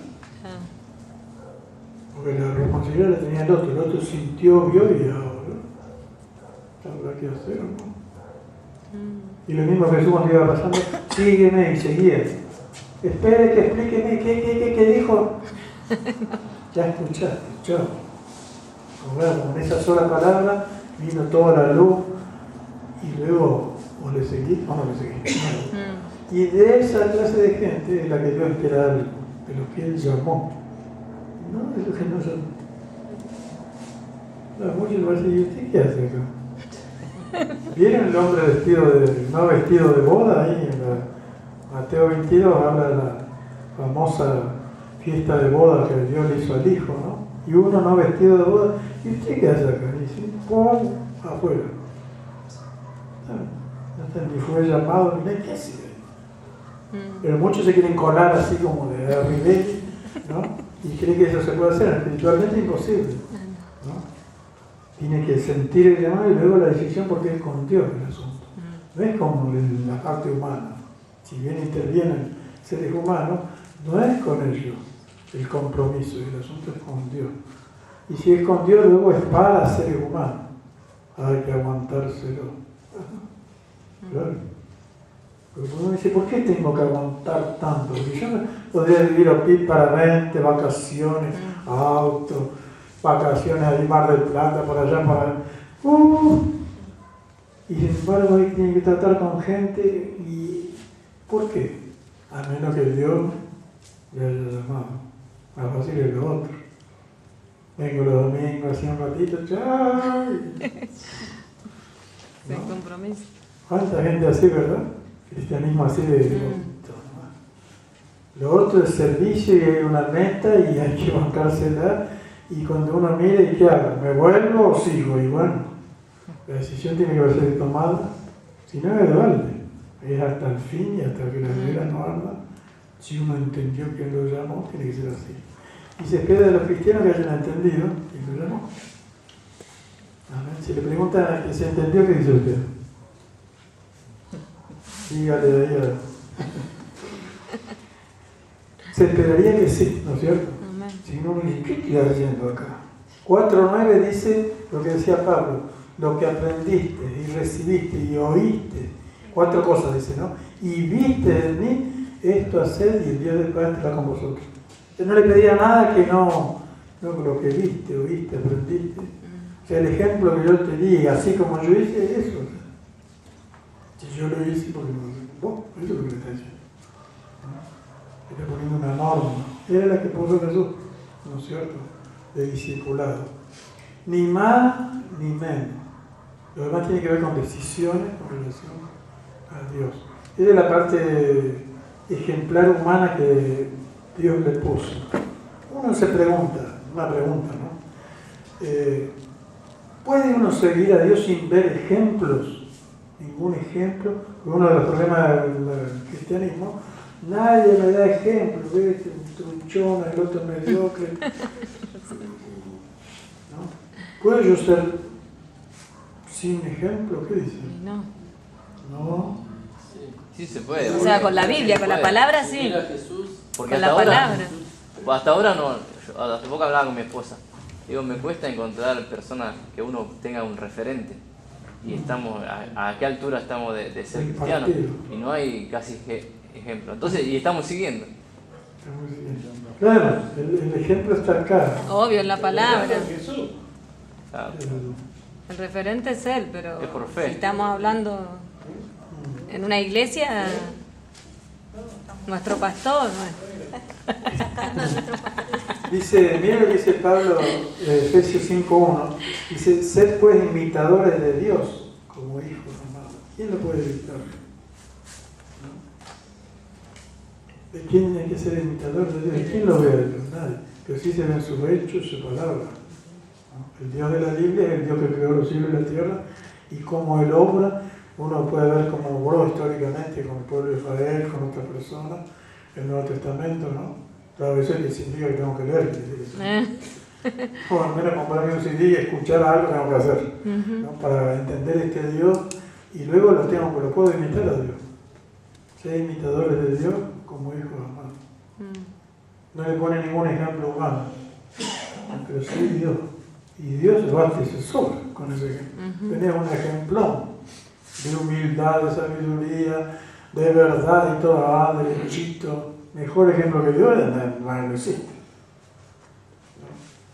Porque la responsabilidad la tenía el otro sintió, vio y ahora habrá que hacer, ¿no? Y lo mismo que Jesús cuando iba pasando, sígueme y seguía. Espere que explíqueme qué dijo. Ya escuchaste, chao. Ahora, con esa sola palabra vino toda la luz y luego o le seguí o no le seguí. Y de esa clase de gente es la que Dios espera algo, de los que Él llamó. No, de los que no son. Muchos van a decir, ¿y usted qué hace acá? ¿Vieron el hombre no vestido de boda ahí en Mateo 22? Habla de la famosa fiesta de boda que Dios le hizo al hijo, ¿no? Y uno no vestido de boda, ¿y usted qué hace acá? Y dice, ¡pum! Afuera. Ni fue llamado ni nada, ¿qué hace? Pero muchos se quieren colar así como de arriba, ¿no? Y creen que eso se puede hacer, espiritualmente imposible, ¿no? Tiene que sentir el llamado y luego la decisión, porque es con Dios el asunto. No es como la parte humana. Si bien intervienen seres humanos, no es con ellos el compromiso, el asunto es con Dios. Y si es con Dios, luego es para seres humanos. Hay que aguantárselo. Claro. Porque uno dice, ¿por qué tengo que aguantar tanto? Porque yo no podría vivir aquí para 20 vacaciones, auto, vacaciones ahí, Mar del Plata, por allá, para... Y sin embargo ahí tiene que tratar con gente y... ¿Por qué? A menos que Dios le haya llamado. Más fácil es lo otro. Vengo los domingos, así un ratito, chao. Sin compromiso. ¿Cuánta gente así, verdad? Cristianismo así de... Lo otro es servicio y hay una meta y hay que bancársela. Y cuando uno mira, ¿y qué hago? ¿Me vuelvo o sigo? Y bueno, la decisión tiene que ser tomada. Si no, es duele. Es hasta el fin y hasta que la vela no arda. Si uno entendió que lo llamó, tiene que ser así. Y se espera de los cristianos que hayan entendido que lo llamó. Amén. Si le preguntan a quien se entendió, ¿qué dice usted? Dígale de ahí Se esperaría que sí, ¿no es cierto? Si no, ¿qué estoy haciendo acá? 4.9 dice lo que decía Pablo, lo que aprendiste y recibiste y oíste. 4 cosas dice, ¿no? Y viste en mí, esto haced y el Dios de paz estará con vosotros. Yo no le pedía nada que no lo que viste, oíste, aprendiste. O sea, el ejemplo que yo te di, así como yo hice, eso. Si yo lo hice, porque eso es lo que le está diciendo. Está poniendo una norma. Era la que puso Jesús, ¿no es cierto? De discipulado. Ni más ni menos. Lo demás tiene que ver con decisiones con relación a Dios. Esa es la parte ejemplar humana que Dios le puso. Uno se pregunta, una pregunta, ¿no? ¿Puede uno seguir a Dios sin ver ejemplos? Ningún ejemplo. Uno de los problemas del cristianismo, nadie me da ejemplo, ¿ves? Un truchón, el otro mediocre. ¿No? ¿Puedo yo ser sin ejemplo? ¿Qué dice? No. No. Sí se puede. O sea, con la Biblia, con la palabra, sí. Mira Jesús. Porque Con hasta la ahora, palabra. hasta ahora no. Yo hace poco hablaba con mi esposa. Digo, me cuesta encontrar personas que uno tenga un referente. Y estamos, ¿a qué altura estamos de ser cristianos? Y no hay casi ejemplo. Entonces, y estamos siguiendo. Claro, el ejemplo está acá. Obvio, en la palabra. Jesús. Claro. El referente es él, pero Es por fe. si estamos hablando en una iglesia, nuestro pastor, Dice, mira lo que dice Pablo, Efesios 5:1. Dice, sed pues imitadores de Dios como hijos amados. ¿Quién lo puede imitar? ¿De quién hay que ser imitador de Dios? ¿De quién lo ve a Dios? Nadie. Pero sí se ven sus hechos, su palabra. ¿No? El Dios de la Biblia es el Dios que creó los cielos y la tierra, y como Él obra, uno puede ver cómo obró históricamente con el pueblo de Israel, con otras personas, el Nuevo Testamento, ¿no? Claro, eso es que significa que tengo que leer. O al menos comprarme un CD y escuchar algo tengo que hacer, ¿no? Para entender este Dios, y luego lo puedo imitar a Dios. Ser imitadores de Dios como hijos amados. No le pone ningún ejemplo humano, pero sí Dios. Y Dios se basta y se sobra con ese ejemplo. Tenés un ejemplón de humildad, de sabiduría, de verdad y todo, derechito. Mejor ejemplo que Dios no existe.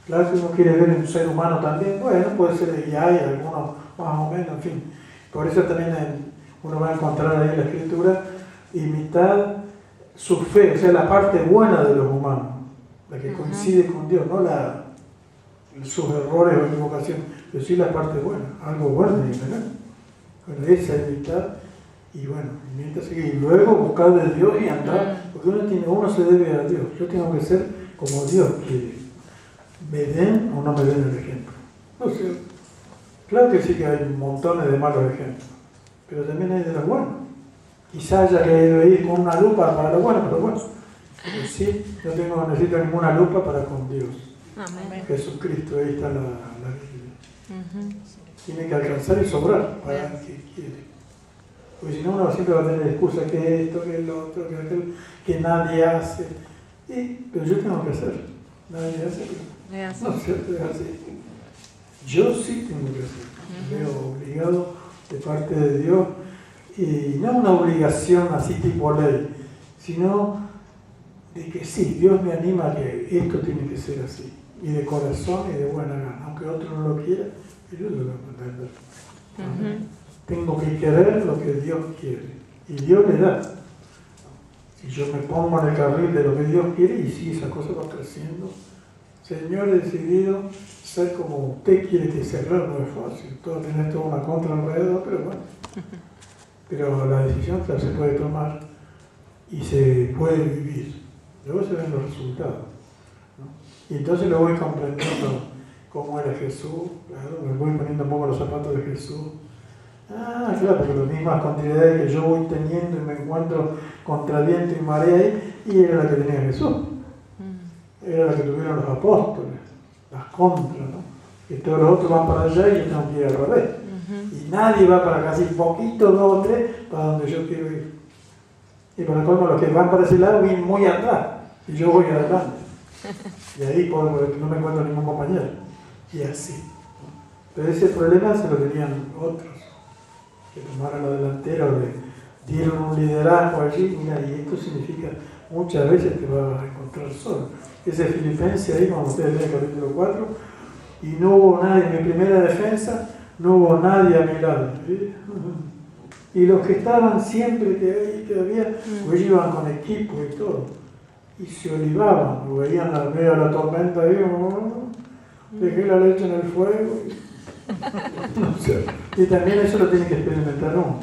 Claro que uno quiere ver en un ser humano también, bueno, puede ser que hay algunos más o menos, en fin. Por eso también uno va a encontrar ahí en la Escritura, imitar su fe, o sea, la parte buena de los humanos, la que coincide con Dios, no sus errores o equivocaciones, pero sí la parte buena, algo bueno de imitar. Bueno, esa imitar. Y bueno, mientras seguir, y luego buscar de Dios y andar, porque uno se debe a Dios. Yo tengo que ser como Dios quiere. ¿Me den o no me den el ejemplo? No sé. Claro que sí que hay montones de malos ejemplos, pero también hay de los buenos. Quizás haya que ir con una lupa para lo bueno, pero bueno. Pero sí, no necesito ninguna lupa para con Dios. Amén. Jesucristo, ahí está la Biblia. Tiene que alcanzar y sobrar para el que quiere. Porque si no, uno siempre va a tener excusa que esto, que el otro, que aquello, que nadie hace. Pero yo tengo que hacer. Nadie hace. No es cierto, es así. Yo sí tengo que hacer. Me veo obligado de parte de Dios. Y no una obligación así tipo ley, sino de que sí, Dios me anima a que esto tiene que ser así. Y de corazón y de buena gana. Aunque otro no lo quiera, yo lo voy a entender. Tengo que querer lo que Dios quiere. Y Dios le da. Si yo me pongo en el carril de lo que Dios quiere, y si esa cosa va creciendo. Señor, he decidido ser como usted quiere que sea. Claro, no es fácil. Todo tiene toda una contra alrededor, pero bueno. Pero la decisión se puede tomar y se puede vivir. Luego se ven los resultados, ¿no? Y entonces lo voy comprendiendo cómo era Jesús. Claro, me voy poniendo un poco los zapatos de Jesús. Claro, porque las mismas contrariedades que yo voy teniendo y me encuentro contra viento y marea y era la que tenía Jesús. Era la que tuvieron los apóstoles, las contras, ¿no? Que todos los otros van para allá y yo tengo que ir al revés. Y nadie va para casi poquito, 2 o 3, para donde yo quiero ir. Y por el colmo, los que van para ese lado vienen muy atrás y yo voy adelante. Y ahí no me encuentro ningún compañero. Y así. Pero ese problema se lo tenían otros, que tomaron la delantera o le dieron un liderazgo allí. Mira, y esto significa muchas veces te vas a encontrar solo. Ese Filipenses ahí, como ustedes leen el capítulo 4, y no hubo nadie, en mi primera defensa, no hubo nadie a mi lado. ¿Sí? Y los que estaban siempre que había, pues iban con equipo y todo. Y se olivaban, lo veían la tormenta ahí, dejé la leche en el fuego. Y también eso lo tiene que experimentar uno.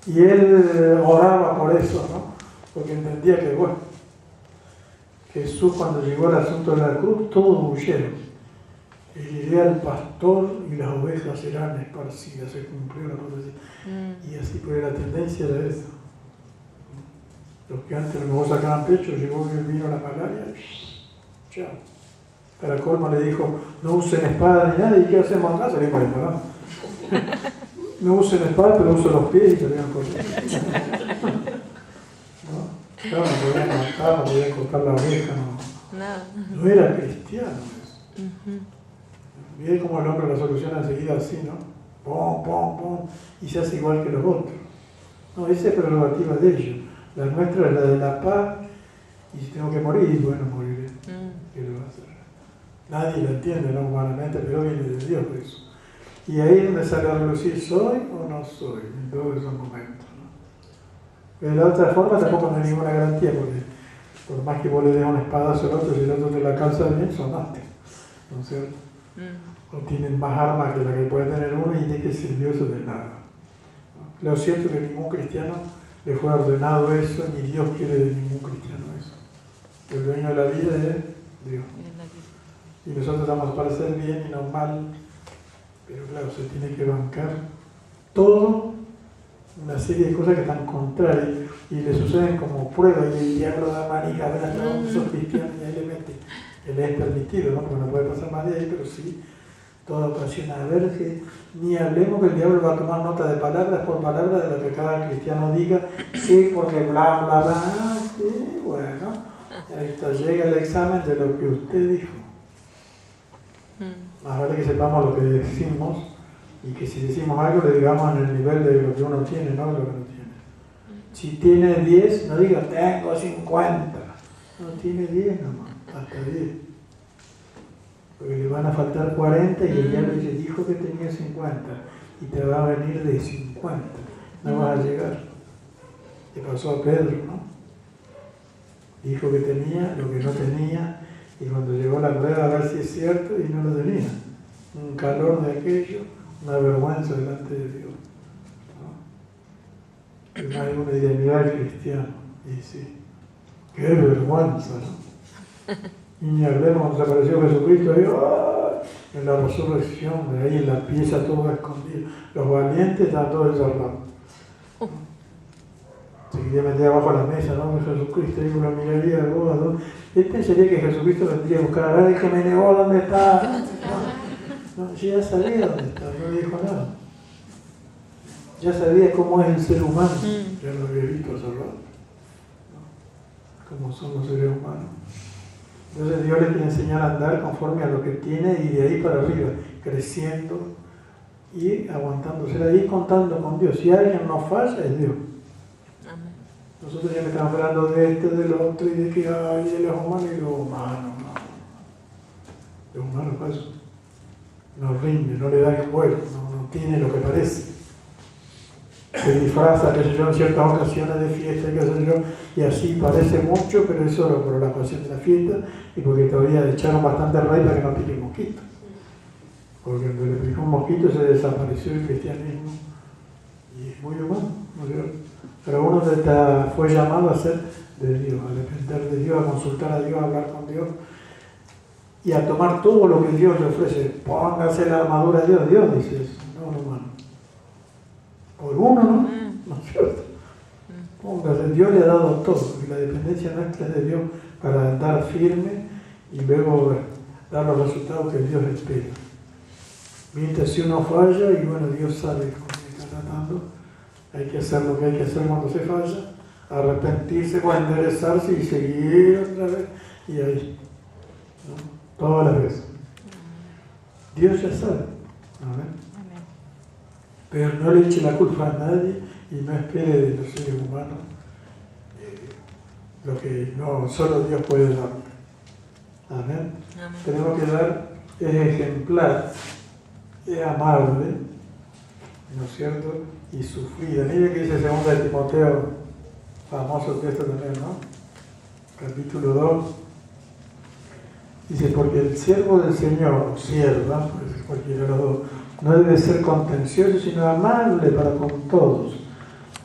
Y él oraba por eso, ¿no? Porque entendía que, bueno, Jesús cuando llegó al asunto de la cruz, todos huyeron. Heriré al pastor y las ovejas serán esparcidas, se cumplió la profecía. Y así, pues la tendencia era eso. Los que antes no sacaban pecho, llegó y vino la malaria, chao. Para colmo le dijo, no usen espada ni nada, ¿y qué hacemos acá? Salimos disparando. No usen espada, pero usen los pies y salían corriendo. ¿No? Claro, no podían matar, no podían cortar la oveja, no. No era cristiano eso. Y es como el hombre lo soluciona enseguida así, ¿no? Pum, pum, pum, y se hace igual que los otros. No, esa es prerrogativa de ellos. La nuestra es la de la paz, y si tengo que morir, bueno, moriré. ¿Qué le va a hacer? Nadie lo entiende, ¿no? Humanamente, pero viene de Dios eso. Y ahí es donde sale a relucir, ¿soy o no soy? En todos esos momentos, ¿no? De la otra forma tampoco no hay ninguna garantía, porque por más que vos le des una espadazo al otro, si el otro te la calza bien, sonaste, ¿no es cierto? O tienen más armas que la que puede tener uno y de que sirvió eso de nada. Lo cierto es que ningún cristiano le fue ordenado eso, ni Dios quiere de ningún cristiano eso. El dueño de la vida es Dios. Y nosotros estamos para hacer bien y no mal, pero claro, se tiene que bancar todo una serie de cosas que están contrarias y le suceden como prueba y el diablo da manija, ¿verdad? No, sos cristiano y ahí le mete, que le es permitido, ¿no? Porque no puede pasar más de ahí, pero sí, toda ocasión. A ver, que ni hablemos que el diablo va a tomar nota de palabras por palabras de lo que cada cristiano diga, sí, porque bla, bla, bla, sí, bueno, esto llega el examen de lo que usted dijo. Más vale que sepamos lo que decimos y que si decimos algo le digamos en el nivel de lo que uno tiene, no de lo que no tiene. Si tiene 10, no diga tengo 50. No, tiene 10 nomás, hasta 10. Porque le van a faltar 40 y el diablo dice, dijo que tenía 50 y te va a venir de 50. No vas a llegar. Le pasó a Pedro, ¿no? Dijo que tenía lo que no tenía. Y cuando llegó la prueba a ver si es cierto, y no lo tenía. Un calor de aquello, una vergüenza delante de Dios. ¿No? Y más de uno diría, mirá el cristiano. Y sí, qué vergüenza, ¿no? Y ni hablemos cuando se apareció Jesucristo, y, ¡oh! En la resurrección, de ahí en la pieza todo escondido. Los valientes están todos encerrados. Se quería meter abajo de la mesa, ¿no? Jesucristo, y uno miraría, ¿no? Él pensaría que Jesucristo vendría a buscar a ver que me negó, ¿dónde está? No, yo ya sabía dónde está, no dijo nada. Ya sabía cómo es el ser humano, ya lo había visto hace rato, ¿no? Cómo son los seres humanos. Entonces Dios le quiere enseñar a andar conforme a lo que tiene y de ahí para arriba, creciendo y aguantándose ahí, contando con Dios. Si alguien no falla, es Dios. Nosotros ya me estamos hablando de este, del otro, y de que hay de los humanos y los humanos, no. Los humanos para eso no rinde, no le da el juego, no tiene lo que parece. Se disfraza, qué sé yo, en ciertas ocasiones de fiesta, qué sé yo, y así parece mucho, pero es solo por la ocasión de la fiesta y porque todavía echaron bastante raíz para que no pique mosquito. Porque cuando le picó un mosquito se desapareció el cristianismo y es muy humano, ¿no es cierto? Pero uno fue llamado a ser de Dios, a depender de Dios, a consultar a Dios, a hablar con Dios y a tomar todo lo que Dios le ofrece. Póngase la armadura de Dios. Dios dice eso, no hermano. Por uno, ¿no? ¿No es cierto? Póngase, Dios le ha dado todo y la dependencia nuestra es de Dios para andar firme y luego dar los resultados que Dios espera. Mientras si uno falla y bueno, Dios sabe cómo está tratando. Hay que hacer lo que hay que hacer cuando se falla, arrepentirse, enderezarse y seguir otra vez, y ahí, ¿no? Todas las veces. Dios ya sabe, ¿no? Pero no le eche la culpa a nadie y no espere de los seres humanos lo que no solo Dios puede dar. Amén. Tenemos que dar, es ejemplar, es amable, ¿no es cierto? Y sufrida. Mire que dice 2 de Timoteo, famoso texto también, ¿no? Capítulo 2. Dice, porque el siervo del Señor, o sierva, pues cualquiera de los dos, no debe ser contencioso, sino amable para con todos,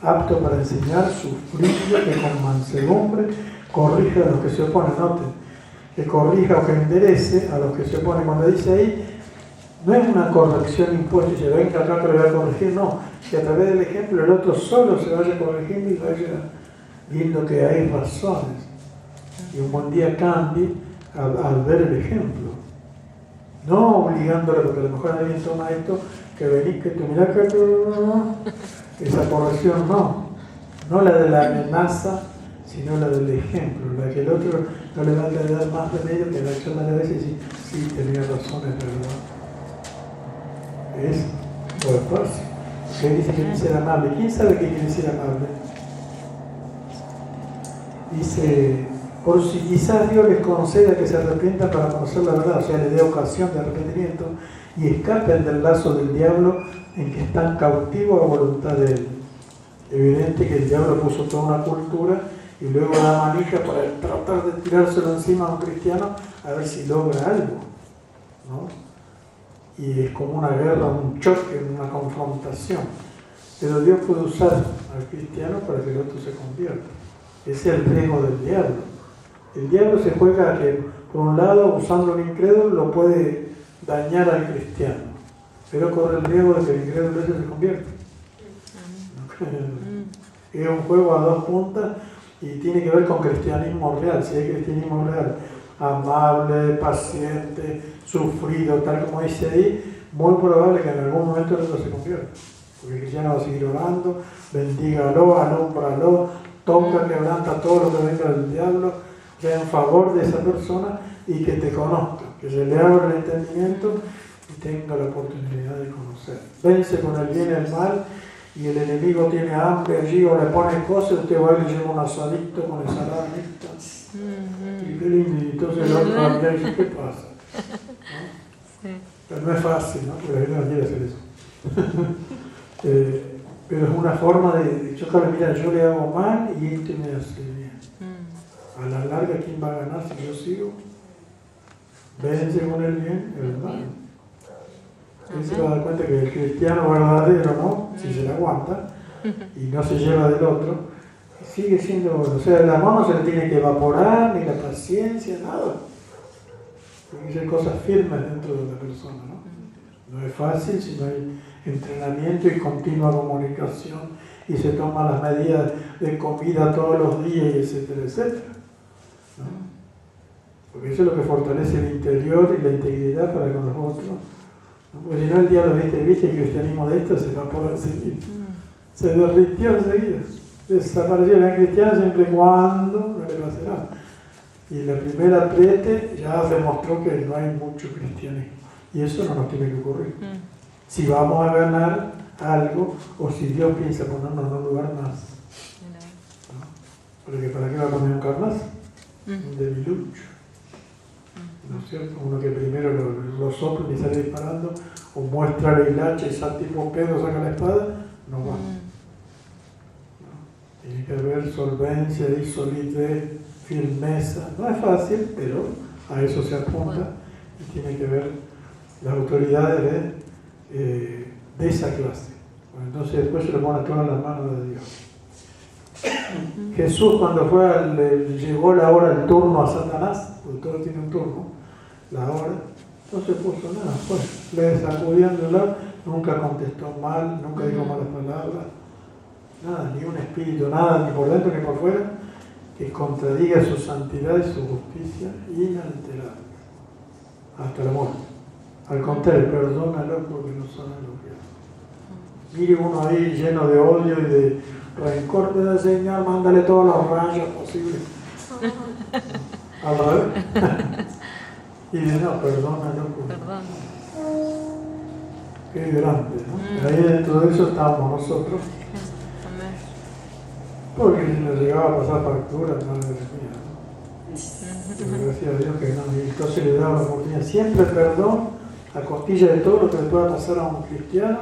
apto para enseñar, sufrido, que con mansedumbre corrija a los que se oponen. Noten, que corrija o que enderece a los que se oponen. Cuando dice ahí, no es una corrección impuesta y se venga acá que le va a corregir, no. Que a través del ejemplo el otro solo se vaya corrigiendo y vaya viendo que hay razones. Y un buen día cambie al ver el ejemplo. No obligándole, porque a lo mejor alguien toma esto, que venís, que tú mirá que esa corrección no. No la de la amenaza, sino la del ejemplo, la que el otro no le va a dar más remedio que la acción de la vez y decir, sí, tenía razón, es verdad. Es lo fácil. Él dice que quiere ser amable. ¿Quién sabe qué quiere ser amable? Dice, por si quizás Dios les conceda que se arrepientan para conocer la verdad, o sea, les dé ocasión de arrepentimiento y escapen del lazo del diablo en que están cautivos a voluntad de él. Evidente que el diablo puso toda una cultura y luego la manija para tratar de tirárselo encima a un cristiano a ver si logra algo, ¿no? Y es como una guerra, un choque, una confrontación. Pero Dios puede usar al cristiano para que el otro se convierta. Ese es el riesgo del diablo. El diablo se juega a que, por un lado, usando un incrédulo, lo puede dañar al cristiano, pero corre el riesgo de que el incrédulo ese se convierta. Es un juego a dos puntas y tiene que ver con cristianismo real. Si hay cristianismo real, amable, paciente, sufrido, tal como dice ahí, muy probable que en algún momento el otro se convierta. Porque el cristiano va a seguir orando, bendígalo, alúmbralo, toca, quebranta todo lo que venga del diablo, que en favor de esa persona y que te conozca, que se le abra el entendimiento y tenga la oportunidad de conocer. Vence con el bien y el mal, y el enemigo tiene hambre allí o le pone cosas, usted va y le lleva un asadito con ensalada mixta. Y qué lindo, y entonces el otro va a mirar y dice, ¿qué pasa? ¿No? Pero no es fácil, ¿no? Porque la gente no quiere hacer eso. Pero es una forma de chocarle, mira, yo le hago mal y este me hace bien. A la larga, ¿quién va a ganar si yo sigo? Vence con el bien y el mal. Él se va a dar cuenta que el cristiano verdadero, ¿no? Si se le aguanta y no se lleva del otro, sigue siendo bueno. O sea, el amor no se le tiene que evaporar, ni la paciencia, nada. Tiene que ser cosas firmes dentro de la persona, ¿no? No es fácil si no hay entrenamiento y continua comunicación y se toman las medidas de comida todos los días, y etcétera, etcétera, ¿no? Porque eso es lo que fortalece el interior y la integridad para con los otros, ¿no? Porque si no el diablo, viste el cristianismo de esto se va a poder seguir. Se derritió enseguida. Desapareció el cristiano siempre y cuando no le va a hacer nada. Y en la primera apriete ya demostró que no hay mucho cristianismo. Y eso no nos tiene que ocurrir. Si vamos a ganar algo, o si Dios piensa ponernos en un lugar más, ¿no? Porque ¿para qué va a poner un carnazo? Un debilucho, ¿no es cierto? Uno que primero lo sopla y sale disparando, o muestra la hilacha y sale tipo Pedro, saca la espada, no va. ¿No? Tiene que haber solvencia y solidez, firmeza. No es fácil, pero a eso se apunta y tiene que ver las autoridades de esa clase. Bueno, entonces después se le pone todo en las manos de Dios. Jesús cuando llegó la hora, el turno a Satanás, porque todo tiene un turno, la hora, no se puso nada, pues le sacudiéndola, nunca contestó mal, nunca dijo malas palabras, nada, ni un espíritu, nada, ni por dentro ni por fuera, que contradiga su santidad y su justicia inalterable, hasta la muerte. Al contrario, perdónalo porque no saben lo que hacen. Mire uno ahí lleno de odio y de rencor, del Señor, mándale todos los rayos posibles. Al revés. Y dice, no, perdónalo porque... Qué grande, ¿no? Ahí dentro de eso estábamos nosotros. Porque si nos llegaba a pasar factura, madre mía, ¿no? Pero gracias a Dios que no. Y entonces le daba la oportunidad. Siempre perdón, a costilla de todo lo que le pueda pasar a un cristiano,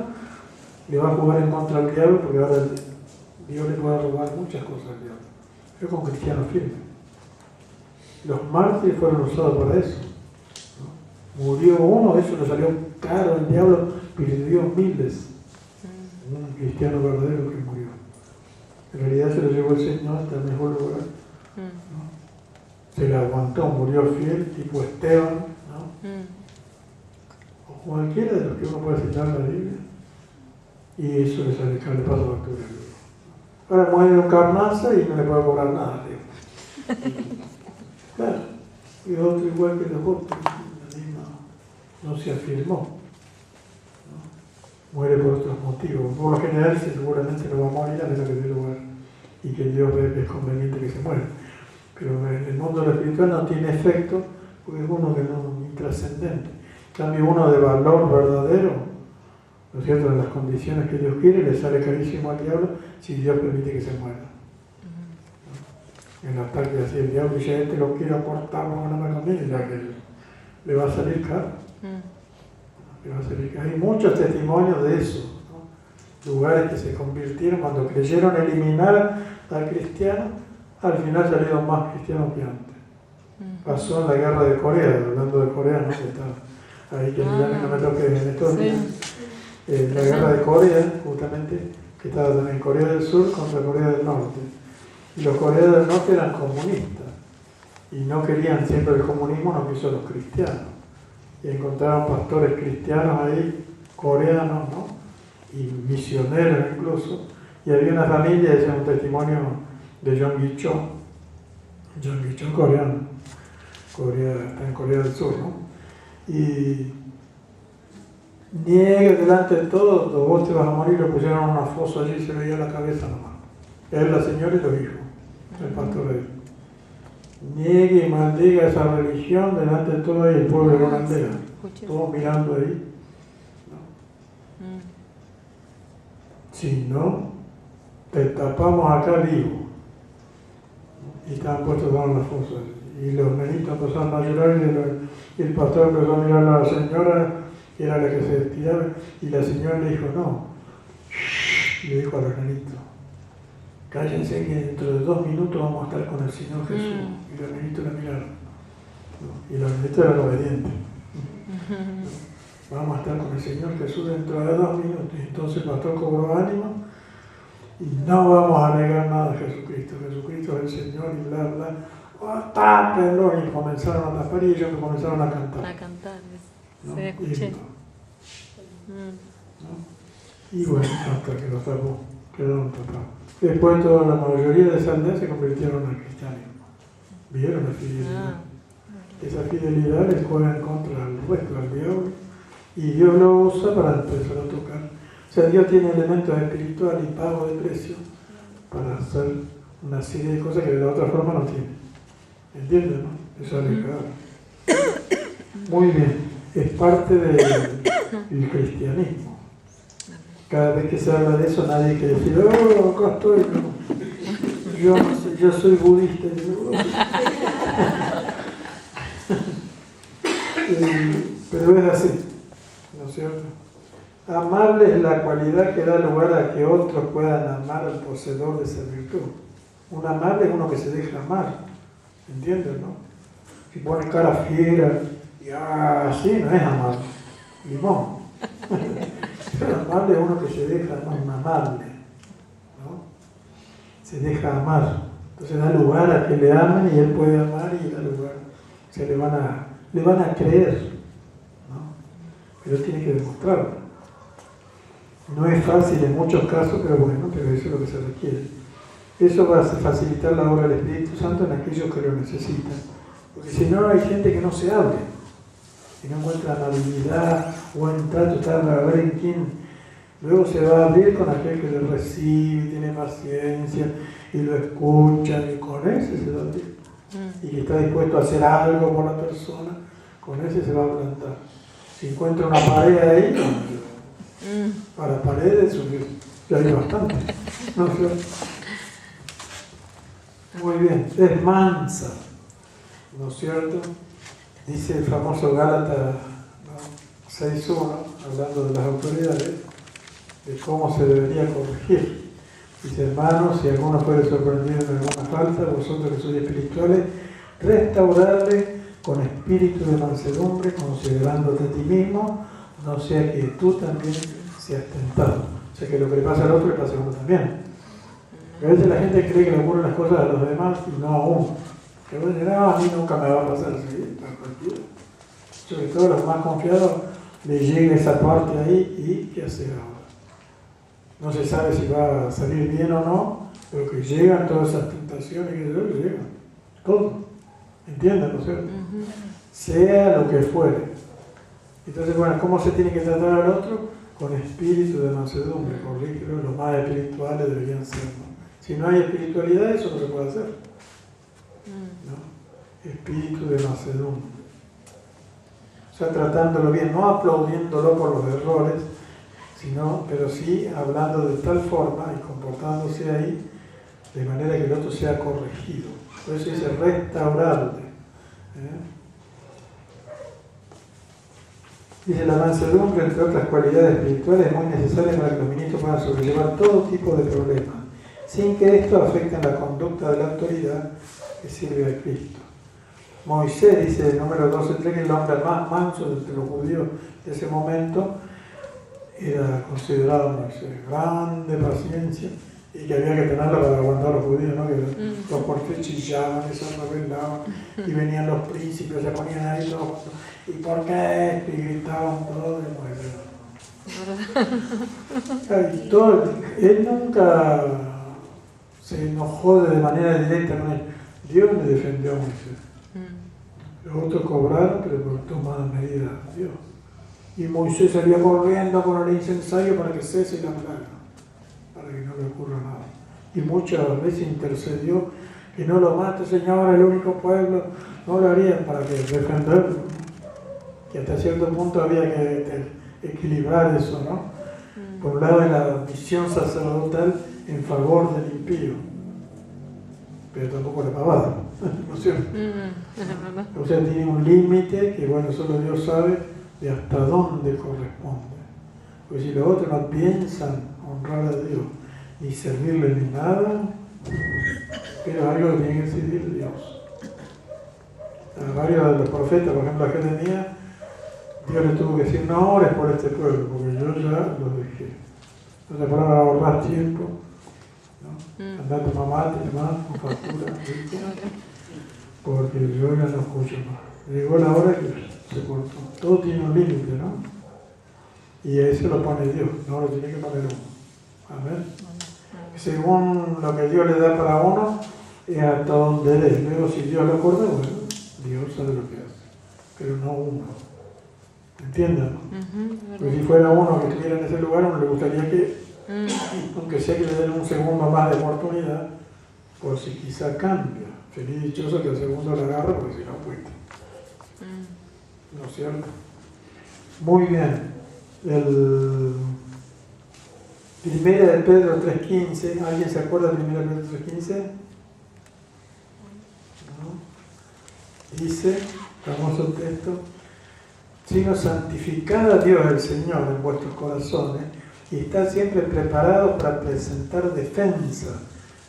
le va a jugar en contra del diablo, porque ahora Dios le puede robar muchas cosas al diablo. Pero con cristianos firmes. Los mártires fueron usados para eso, ¿no? Murió uno, eso le salió caro al diablo, perdió miles. Un cristiano verdadero que murió. En realidad se lo llevó el Señor hasta el mejor lugar, ¿no? Se le aguantó, murió fiel, tipo Esteban, ¿no? O cualquiera de los que uno puede citar en la Biblia, y eso le sale caro, le pasa factura. Ahora muere un carnaza y no le puede cobrar nada, ¿sí? Claro, y otro igual que los otros, no se afirmó, ¿no? Muere por otros motivos. Por lo general, seguramente no va a morir a menos que dé lugar y que Dios ve que es conveniente que se muera. mundo de lo espiritual no tiene efecto, porque es uno que no es intrascendente. En cambio, uno de valor verdadero, ¿no es cierto?, en las condiciones que Dios quiere, le sale carísimo al diablo si Dios permite que se muera. En el ataque así, el diablo dice, este lo quiero cortar, no me conviene, ya que le va a salir caro. Le va a salir caro. Hay muchos testimonios de eso, ¿no? Lugares que se convirtieron cuando creyeron eliminar al cristiano, al final salieron más cristianos que antes. Pasó en la guerra de Corea, hablando de Corea, ¿no? Que está ahí, que no me toque en estos días. La guerra de Corea, justamente, que estaba también Corea del Sur contra Corea del Norte. Y los coreanos del norte eran comunistas y no querían siempre el comunismo, no quiso los cristianos. Y encontraron pastores cristianos ahí, coreanos, ¿no? Y misioneros incluso. Y había una familia, ese es un testimonio de John Gicho. John Gicho, coreano. Está en Corea del Sur, ¿no? Y niegue delante de todos, vos te vas a morir, lo pusieron en una fosa allí y se veía la cabeza nomás. Él, la señora y los hijos, el pastor de él. Niegue y maldiga esa religión delante de todo el pueblo de una aldea. Todos mirando ahí. ¿No? Si no, te tapamos acá vivo. Y estaban puestos todos en la fosa. Y los nenitos empezaron a llorar y el pastor empezó a mirar a la señora, que era la que se tiraba, y la señora le dijo, no. Y le dijo a los nenitos, cállense que dentro de 2 minutos vamos a estar con el Señor Jesús. Y los nenitos la miraron. Y los nenitos eran obedientes. Vamos a estar con el Señor Jesús dentro de 2 minutos. Y entonces el pastor cobró ánimo y no vamos a negar nada a Jesucristo. Jesucristo es el Señor y bla, bla. Oh, tápenlo. Y comenzaron a tapar y ellos comenzaron a cantar. A cantar, ¿No? se escuché. ¿No? Y bueno, hasta que los tapó, quedaron tapados. Después toda la mayoría de esa aldea se convirtieron al cristianismo. ¿Vieron la fidelidad? Esa fidelidad les juega en contra al resto, al diablo. Y Dios lo usa para empezar a tocar. O sea, Dios tiene elementos espirituales y pago de precio para hacer una serie de cosas que de la otra forma no tiene. ¿Entienden, no? Eso es claro. Muy bien. Es parte del cristianismo. Cada vez que se habla de eso, nadie quiere decir, oh, acá estoy. No. Yo soy budista. Pero es así, ¿no es cierto? Amable es la cualidad que da lugar a que otros puedan amar al poseedor de esa virtud. Un amable es uno que se deja amar, ¿entiendes, no? Si pone cara fiera y así no es amable, limón. Pero amable es uno que se deja amar, un amable, ¿no? Se deja amar. Entonces da lugar a que le amen y él puede amar y da lugar. O sea, le van a creer, ¿no? Pero tiene que demostrarlo. No es fácil en muchos casos, pero bueno, pero eso es lo que se requiere. Eso va a facilitar la obra del Espíritu Santo en aquellos que lo necesitan. Porque si no, hay gente que no se abre, que no encuentra amabilidad, buen trato, está a ver en quién. Luego se va a abrir con aquel que lo recibe, tiene paciencia y lo escucha, y con ese se va a abrir. Y que está dispuesto a hacer algo por la persona, con ese se va a plantar. Si encuentra una pared ahí, para paredes, ya hay bastante. ¿No? Muy bien, es mansa, ¿no es cierto? Dice el famoso Gálatas 6.1, hablando de las autoridades, de cómo se debería corregir. Dice, hermanos, si alguno fuere sorprendido en alguna falta, vosotros que sois espirituales, restaurarle con espíritu de mansedumbre, considerándote a ti mismo, no sea que tú también seas tentado. O sea, que lo que le pasa al otro le pasa a uno también. A veces la gente cree que le ocurren las cosas a los demás y no a uno. Que a veces, no, a mí nunca me va a pasar, ¿sí? A cualquiera. Sobre todo los más confiados, le llega esa parte ahí y ¿qué hacer ahora? No se sabe si va a salir bien o no, pero que llegan todas esas tentaciones que llegan. Todo. ¿Entienden, no es cierto? Sea lo que fuere. Entonces, bueno, ¿cómo se tiene que tratar al otro? Con espíritu de mansedumbre, corrígelo, los más espirituales deberían ser, ¿no? Si no hay espiritualidad, eso no se puede hacer, ¿no? espíritu de mansedumbre. O sea, tratándolo bien, no aplaudiéndolo por los errores, pero sí hablando de tal forma y comportándose ahí de manera que el otro sea corregido. Por eso dice restaurarle. Dice, la mansedumbre, entre otras cualidades espirituales, es muy necesaria para que los ministros puedan sobrellevar todo tipo de problemas, sin que esto afecte la conducta de la autoridad que sirve a Cristo. Moisés, dice el número 12.3, que el hombre más manso entre los judíos de ese momento era considerado Moisés, grande paciencia, y que había que tenerla para aguantar a los judíos, ¿no? Que los porqués chillaban, y se rebelaban, y venían los príncipes, se ponían ahí todos, ¿y por qué? Y gritaban todo, y todo, él nunca se enojó de manera directa con él. Dios le defendió a Moisés. Los otros cobraron, pero por tomar medidas Dios. Y Moisés salía corriendo con el incensario para que cese la plaga, para que no le ocurra nada. Y muchas veces intercedió que no lo mate, Señor, el único pueblo. No lo harían para que defenderlo. Que hasta cierto punto había que equilibrar eso, ¿no? Por un lado, la misión sacerdotal en favor del impío, pero tampoco la pavada, ¿no es cierto? O sea, tiene un límite que, bueno, solo Dios sabe de hasta dónde corresponde. Porque si los otros no piensan honrar a Dios, ni servirle ni nada, pero algo que tiene que decidir Dios. A varios de los profetas, por ejemplo, a Jeremías, Dios le tuvo que decir, no ores por este pueblo, porque yo ya los dejé. Entonces, para ahorrar tiempo, ¿no? Andá a tu mamá, con factura, porque yo ya no escucho más. Llegó la hora que se cortó. Todo tiene un límite, ¿no? Y eso lo pone Dios, no lo tiene que poner uno. Amén. Según lo que Dios le da para uno, es hasta donde él es. Luego, si Dios lo corta, bueno, Dios sabe lo que hace, pero no uno. ¿Entienden? Porque si fuera uno que estuviera en ese lugar, uno le gustaría que, aunque sea que le den un segundo más de oportunidad, por si quizá cambia. Feliz y dichoso que el segundo la agarra, porque si no, pues. ¿No es cierto? Muy bien. Primera de Pedro 3.15. ¿Alguien se acuerda de Primera de Pedro 3.15? ¿No? Dice, famoso texto, sino santificad a Dios el Señor en vuestros corazones y estad siempre preparados para presentar defensa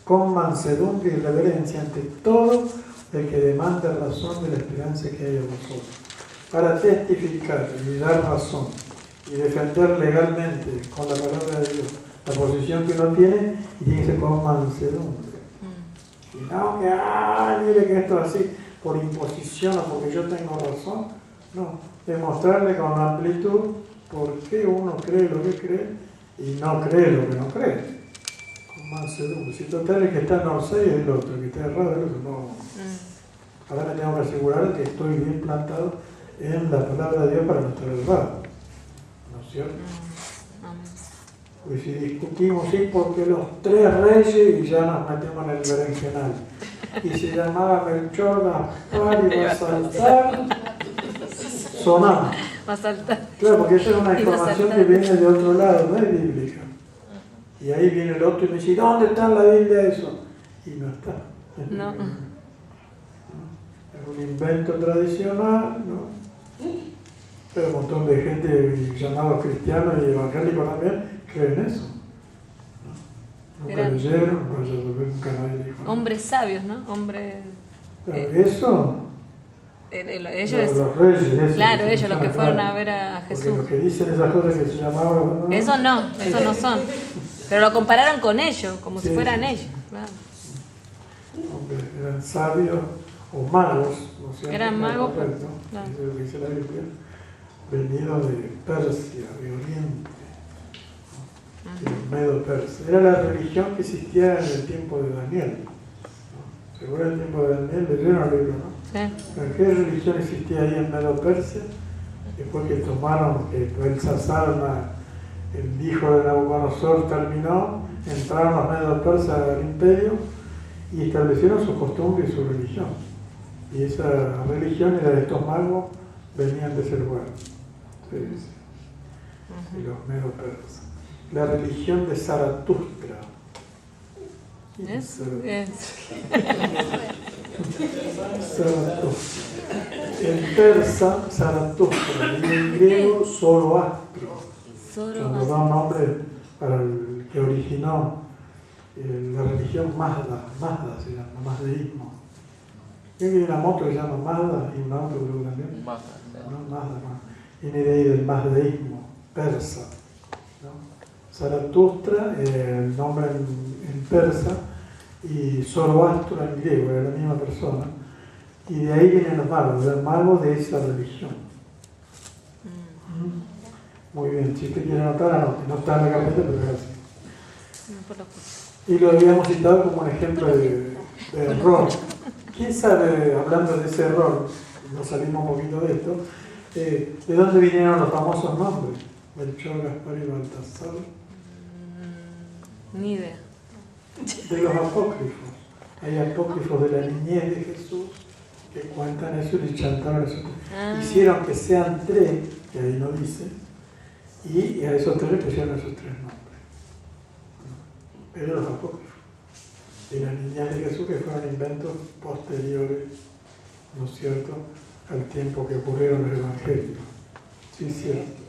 con mansedumbre y reverencia ante todo el que demanda razón de la esperanza que hay en vosotros, para testificar y dar razón y defender legalmente con la palabra de Dios la posición que uno tiene, y tiene que ser con mansedumbre. Y no que, mire que esto es así, por imposición o porque yo tengo razón, no. Demostrarle con amplitud por qué uno cree lo que cree y no cree lo que no cree. Con mansedumbre. Si total el que está en Orsay es el otro, el que está errado es el otro. No. Ahora me tengo que asegurar que estoy bien plantado en la palabra de Dios para no estar errado. ¿No es cierto? Pues si discutimos, sí, porque los tres reyes, y ya nos metemos en el berenjenal. Y se llamaba Melchor, Gaspar y Baltasar. Sonaba. Va a saltar. Claro, porque esa es una información que viene de otro lado, no es bíblica. Y ahí viene el otro y me dice, ¿dónde está en la Biblia eso? Y no está. No. Es un invento tradicional, ¿no? Pero un montón de gente llamados cristianos y evangélicos también creen eso. Nunca leyeron, nunca nadie dijo. Hombres sabios, ¿no? Hombres. Eso. Ellos, los reyes, claro, ellos los que fueron a ver a Jesús. Porque los que dicen esas cosas que se llamaban. ¿No? Eso no son. Pero lo compararon con ellos, como si fueran ellos. Claro. Eran sabios o magos, ¿no es cierto? Eran magos, ¿no? claro. Eso es lo que dice la Biblia, venido de Persia, de Oriente, de Medo Persa. Era la religión que existía en el tiempo de Daniel. ¿No? Según el tiempo de Daniel, leyeron el libro, ¿no? Sí. ¿Qué religión existía ahí en Medo Persia? Después que tomaron, que Belsasar, el hijo de Nabucodonosor, terminó, entraron los Medo Persas al imperio y establecieron su costumbre y su religión. Y esa religión y la de estos magos venían de ese lugar. Se dice. Y los medos persas. La religión de Zaratustra. Es Zaratustra. En persa, Zaratustra. Y en griego, Zoroastro. Cuando da un nombre para el que originó la religión Mazda se llama, mazdeísmo. Creo que hay una moto que se llama Mazda y un auto creo también. Mazda. Viene de ahí del mazdeísmo, persa. ¿No? Zaratustra, el nombre en persa, y Zoroastro en griego, era la misma persona. Y de ahí vienen los magos de esa religión. Muy bien, si usted quiere anotar, anote. No está en la carpeta, pero es así. Y lo habíamos citado como un ejemplo de error. ¿Quién sabe, hablando de ese error, nos salimos un poquito de esto, de dónde vinieron los famosos nombres? Melchor, Gaspar y Baltasar. Ni idea. De los apócrifos. Hay apócrifos de la niñez de Jesús que cuentan eso y chantaron eso. Hicieron que sean 3, que ahí no dice, y a esos 3 le pusieron esos 3 nombres. Pero los apócrifos de la niñez de Jesús, que fueron inventos posteriores, ¿no es cierto?, al tiempo que ocurrieron los evangelios. Sí, cierto.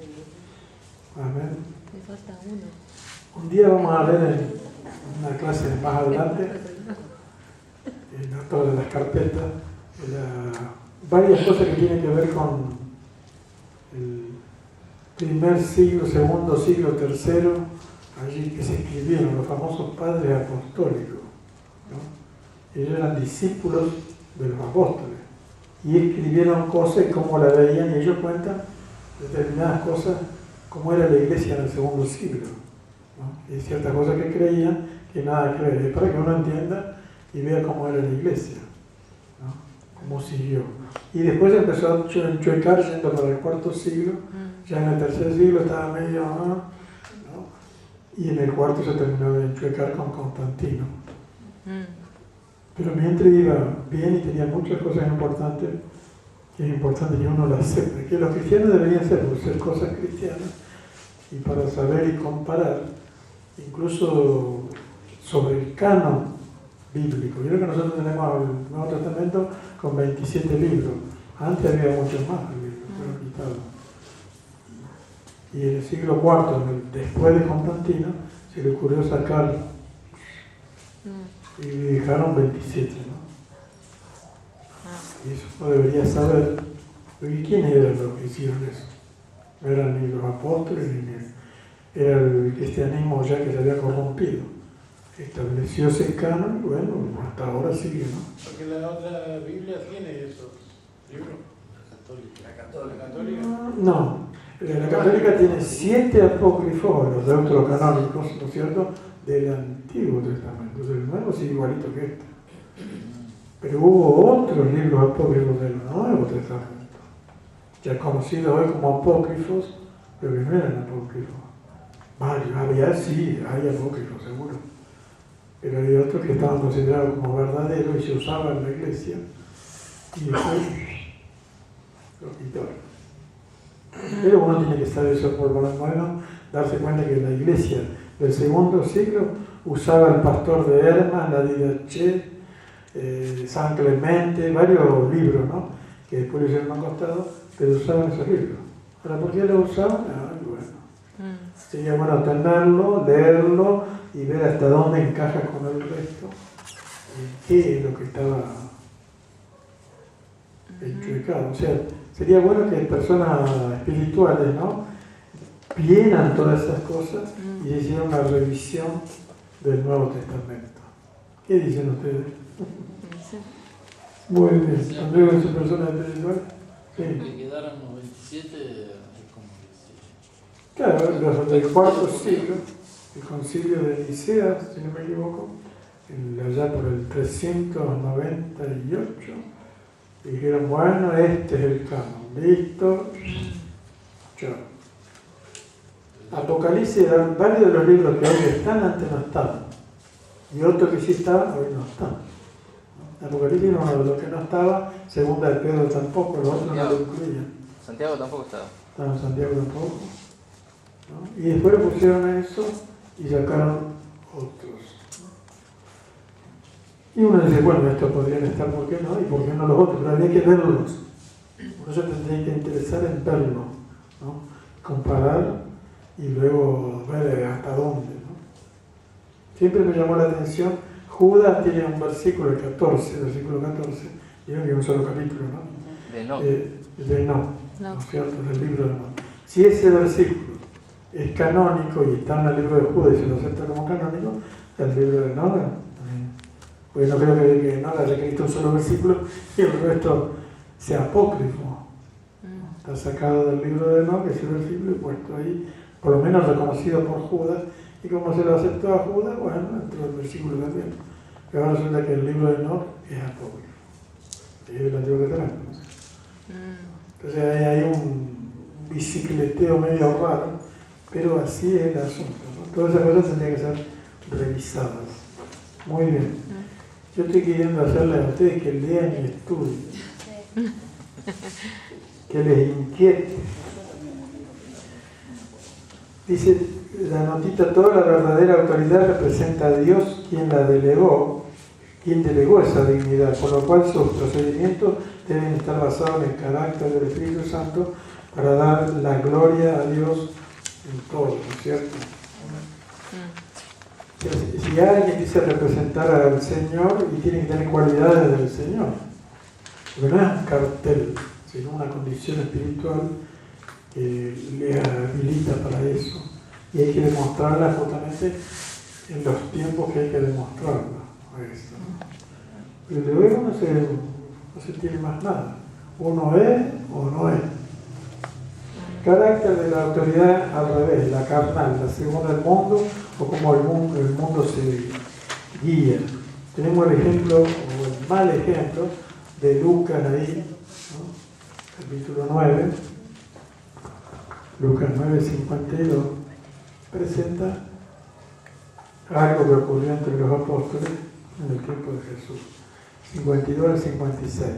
Amén. Me falta uno. Un día vamos a ver en una clase más adelante, en todas las carpetas, varias cosas que tienen que ver con el primer siglo, segundo siglo, tercero, allí que se escribieron los famosos padres apostólicos, ¿no? Ellos eran discípulos de los apóstoles y escribieron cosas y cómo la veían, y ellos cuentan determinadas cosas, cómo era la iglesia en el segundo siglo, ¿no? Y ciertas cosas que creían que nada que ver, es para que uno entienda y vea cómo era la iglesia, ¿no? Cómo siguió. Y después empezó a enchuecar yendo para el cuarto siglo, ya en el tercer siglo estaba medio, ¿no? Y en el cuarto se terminó de enchuecar con Constantino. Pero mientras iba bien y tenía muchas cosas importantes, que es importante que uno las sepa, que los cristianos deberían ser cosas cristianas, y para saber y comparar, incluso sobre el canon bíblico. Yo creo que nosotros tenemos el Nuevo Testamento con 27 libros. Antes había muchos más libros, fueron quitados. Y en el siglo IV, después de Constantino, se le ocurrió sacar y dejaron 27, ¿no? Y eso uno debería saber. ¿Y quiénes eran los que hicieron eso? No eran ni los apóstoles, era el cristianismo ya que se había corrompido. Estableció ese canon y bueno, hasta ahora sigue, ¿no? Porque la otra Biblia tiene esos libros. La católica. No, la católica tiene 7 apócrifos, los deuterocanónicos, ¿no es cierto?, del Antiguo Testamento. Entonces el Nuevo sigue igualito que este. Pero hubo otros libros apócrifos del Nuevo Testamento, ya conocidos hoy como apócrifos, pero que no eran apócrifos. Varios, hay apócrifos, seguro. Pero hay otros que estaban considerados como verdaderos y se usaban en la iglesia. Y después lo quitaron. Pero uno tiene que saber eso por lo menos, darse cuenta que la iglesia del segundo siglo usaba el pastor de Hermas, la Didache, San Clemente, varios libros, ¿no?, que después le hicieron a un costado, pero usaban esos libros. Ahora, ¿por qué lo usaban? Bueno, sería bueno tenerlo, leerlo y ver hasta dónde encaja con el resto, qué es lo que estaba enchuecado. O sea, sería bueno que personas espirituales, ¿no?, vieran todas esas cosas y hicieran una revisión del Nuevo Testamento. ¿Qué dicen ustedes? Muy bien. ¿Andrés es una persona espiritual? Sí. Que quedaron los 27, es como que Claro, los del cuarto siglo, el concilio de Nicea, si no me equivoco, allá por el 398, dijeron, bueno, este es el canon, listo, chao. Apocalipsis, varios de los libros que hoy están, antes no estaban, y otros que sí estaban, hoy no están. Apocalipsis era uno de los que no estaba, segunda de Pedro tampoco, los otros no lo incluían. Santiago tampoco estaba. Estaba en Santiago tampoco. ¿No? Y después le pusieron a eso y sacaron otros. Y uno dice, bueno, estos podrían estar, ¿por qué no? Y ¿por qué no los otros? Pero habría que verlos. Por eso tendría que interesar en verlo, ¿no? Comparar y luego ver hasta dónde, ¿no? Siempre me llamó la atención, Judas tiene un versículo, el 14, versículo 14, vieron que es un solo capítulo, ¿no? De no. De ¿no es cierto? Del libro de Enoch. Si ese versículo es canónico y está en el libro de Judas y se lo acepta como canónico, el libro de Enoch también. Porque no creo que Enoch haya escrito un solo versículo y el resto sea apócrifo. Está sacado del libro de Enoch, ese versículo, y puesto ahí, por lo menos reconocido por Judas, y como se lo aceptó a Judas, bueno, entró el versículo también. Pero ahora resulta que el libro de Enoch es apócrifo. Y es el Antiguo Testamento. Entonces hay un bicicleteo medio raro, pero así es el asunto, ¿no? Todas esas cosas tendrían que ser revisadas. Muy bien. Yo estoy queriendo hacerles a ustedes que lean y estudien. Que les inquiete. Dice la notita, toda la verdadera autoridad representa a Dios quien delegó esa dignidad, por lo cual sus procedimientos deben estar basados en el carácter del Espíritu Santo para dar la gloria a Dios en todo, ¿no es cierto? Si alguien dice representar al Señor, y tiene que tener cualidades del Señor, porque no es un cartel, sino una condición espiritual que le habilita para eso, y hay que demostrarla justamente en los tiempos que hay que demostrarla. Pero de luego no se tiene más nada. Uno es o no es. Carácter de la autoridad al revés, la carnal, la según el mundo o como el mundo se guía. Tenemos el ejemplo, o el mal ejemplo, de Lucas ahí, ¿no? Capítulo 9, Lucas 9:52, presenta algo que ocurrió entre los apóstoles en el tiempo de Jesús. 52 al 56.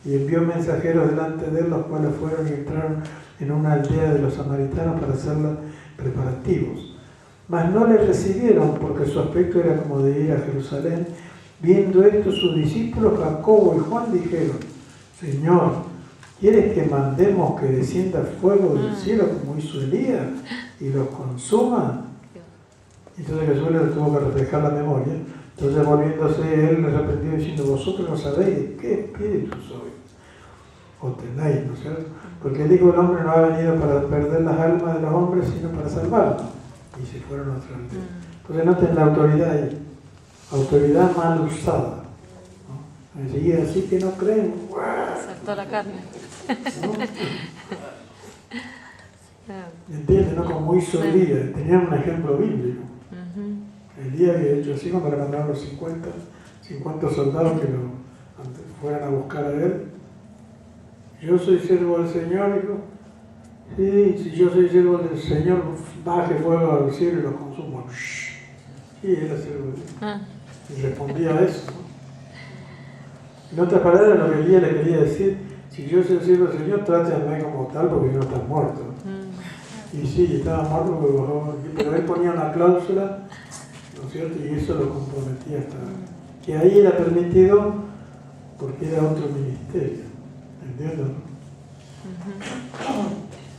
Y envió mensajeros delante de él, los cuales fueron y entraron en una aldea de los samaritanos para hacerla preparativos. Mas no le recibieron, porque su aspecto era como de ir a Jerusalén. Viendo esto, sus discípulos Jacobo y Juan dijeron: Señor, ¿quieres que mandemos que descienda fuego del cielo como hizo Elías y los consuma? Entonces Jesús les tuvo que reflejar la memoria. Entonces volviéndose él les reprendió diciendo: vosotros no sabéis de qué espíritu sois o tenéis, ¿no es cierto? Porque el Hijo del Hombre no ha venido para perder las almas de los hombres, sino para salvarlas. Y se fueron a otra aldea. Entonces noten la autoridad ahí. Autoridad mal usada, ¿no? Enseguida, así que no creen. Saltó la carne. ¿No? ¿Entienden? ¿No? Como hizo Elías. Tenían un ejemplo bíblico. Elías había hecho así cuando le mandaron los 50 soldados que fueran a buscar a él. Yo soy siervo del Señor, dijo. Sí, si yo soy siervo del Señor, baje fuego al cielo y los consumo. Sí, era siervo de Dios. Y respondía a eso, ¿no? En otras palabras, lo que Elías le quería decir: si yo soy siervo del Señor, trátame como tal, porque no estás muerto. Y sí, estaba muerto porque bajó, pero él ponía una cláusula, ¿no es cierto? Y eso lo comprometía hasta que ahí era permitido porque era otro ministerio. ¿Entiendes?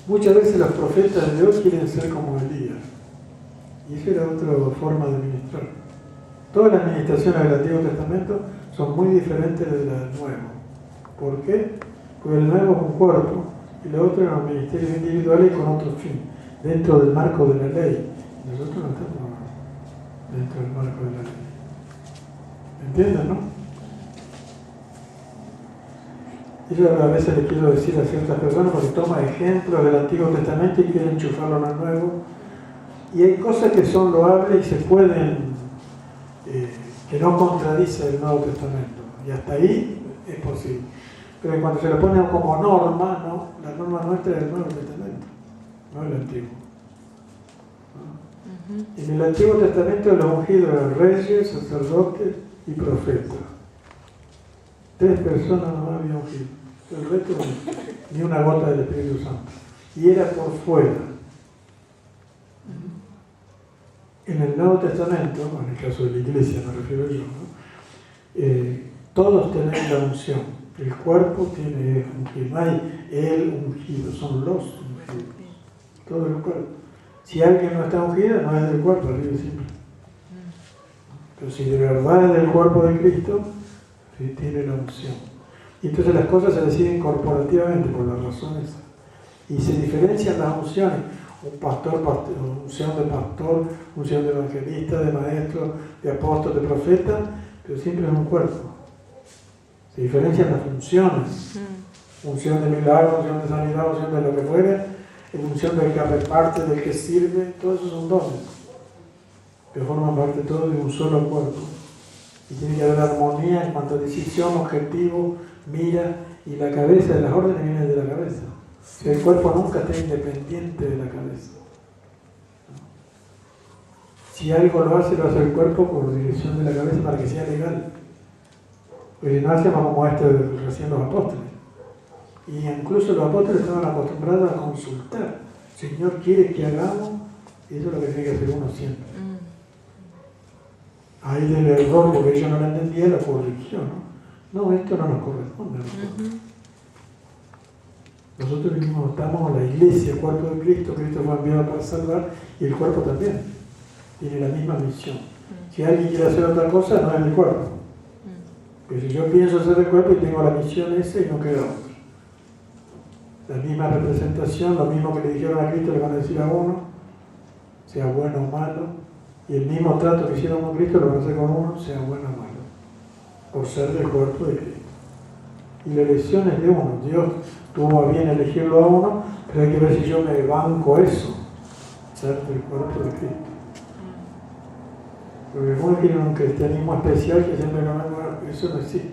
Muchas veces los profetas de Dios quieren ser como Elías. Y esa era otra forma de ministrar. Todas las administraciones del Antiguo Testamento son muy diferentes de las del Nuevo. ¿Por qué? Porque el Nuevo es un cuerpo y lo otro eran ministerios individuales con otro fin, dentro del marco de la ley. Nosotros no estamos dentro del marco de la ley. ¿Entienden, no? Yo a veces le quiero decir a ciertas personas, porque toma ejemplos del Antiguo Testamento y quiere enchufarlo en el Nuevo. Y hay cosas que son loables y se pueden, que no contradice el Nuevo Testamento. Y hasta ahí es posible. Pero cuando se lo pone como norma, ¿no? La norma nuestra es el Nuevo Testamento, no el Antiguo. ¿No? En el Antiguo Testamento los ungidos eran reyes, sacerdotes y profetas. 3 personas nomás habían ungido. El resto ni una gota del Espíritu Santo. Y era por fuera. En el Nuevo Testamento, en el caso de la iglesia me refiero yo, ¿no? Todos tenemos la unción. El cuerpo tiene ungido. No hay el ungido, son los ungidos. Todo el cuerpo. Si alguien no está ungido, no es del cuerpo, así de simple. Pero si de verdad es del cuerpo de Cristo, sí, tiene la unción. Y entonces las cosas se deciden corporativamente por las razones. Y se diferencian las unciones. Un pastor, unción de pastor, unción de evangelista, de maestro, de apóstol, de profeta, pero siempre es un cuerpo. Se diferencian las funciones. Unción de milagro, unción de sanidad, unción de lo que fuera, unción del que reparte, del que sirve, todos esos son dones. Que forman parte todos de un solo cuerpo. Y tiene que haber armonía en cuanto a decisión, objetivo, mira, y la cabeza, las órdenes vienen de la cabeza. Si el cuerpo nunca está independiente de la cabeza. Si algo lo hace el cuerpo por dirección de la cabeza para que sea legal. Porque no hacemos como recién los apóstoles. Y incluso los apóstoles estaban acostumbrados a consultar. El Señor quiere que hagamos, y eso es lo que tiene que hacer uno siempre. Ahí del error, porque ellos no lo entendían, la corrección, ¿no? No, esto no nos corresponde a nosotros. Nosotros mismos estamos en la iglesia, el cuerpo de Cristo. Cristo fue enviado para salvar, y el cuerpo también tiene la misma misión. Si alguien quiere hacer otra cosa, no es el cuerpo. Pero si yo pienso hacer el cuerpo y tengo la misión esa y no queda otra. La misma representación, lo mismo que le dijeron a Cristo, le van a decir a uno, sea bueno o malo. Y el mismo trato que hicieron con Cristo lo van a hacer con uno, sea bueno o malo, por ser del cuerpo de Cristo. Y la elección es de uno. Dios tuvo a bien elegirlo a uno, pero hay que ver si yo me banco eso, ser del cuerpo de Cristo. Porque algunos quieren un cristianismo especial que siempre no, eso no existe.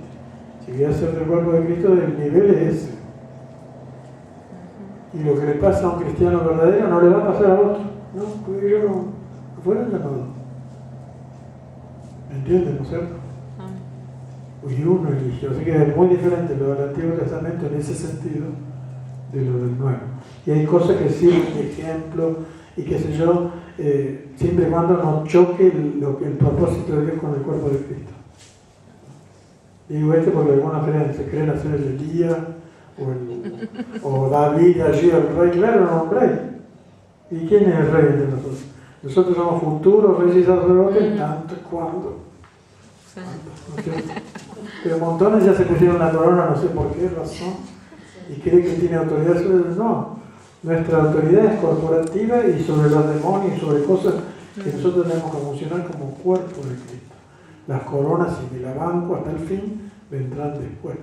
Si quieres ser del cuerpo de Cristo, el nivel es ese. Y lo que le pasa a un cristiano verdadero no le va a pasar a otro. No, porque yo no fuera llamado. ¿Me entienden, no es cierto? Y uno eligió. Así que es muy diferente lo del Antiguo Testamento en ese sentido de lo del Nuevo. Y hay cosas que sirven de ejemplo y qué sé yo, siempre y cuando no choque el propósito de Dios con el cuerpo de Cristo. Digo porque algunos creen hacer el Elías o David allí el rey. Claro, no un rey. ¿Y quién es el rey de nosotros? Nosotros somos futuros reyes y sacerdotes, tanto cuando. Pero montones ya se pusieron la corona, no sé por qué razón, y creen que tiene autoridad sobre. No, nuestra autoridad es corporativa y sobre los demonios y sobre cosas que nosotros tenemos que funcionar como cuerpo de Cristo. Las coronas, si me la banco hasta el fin, vendrán después.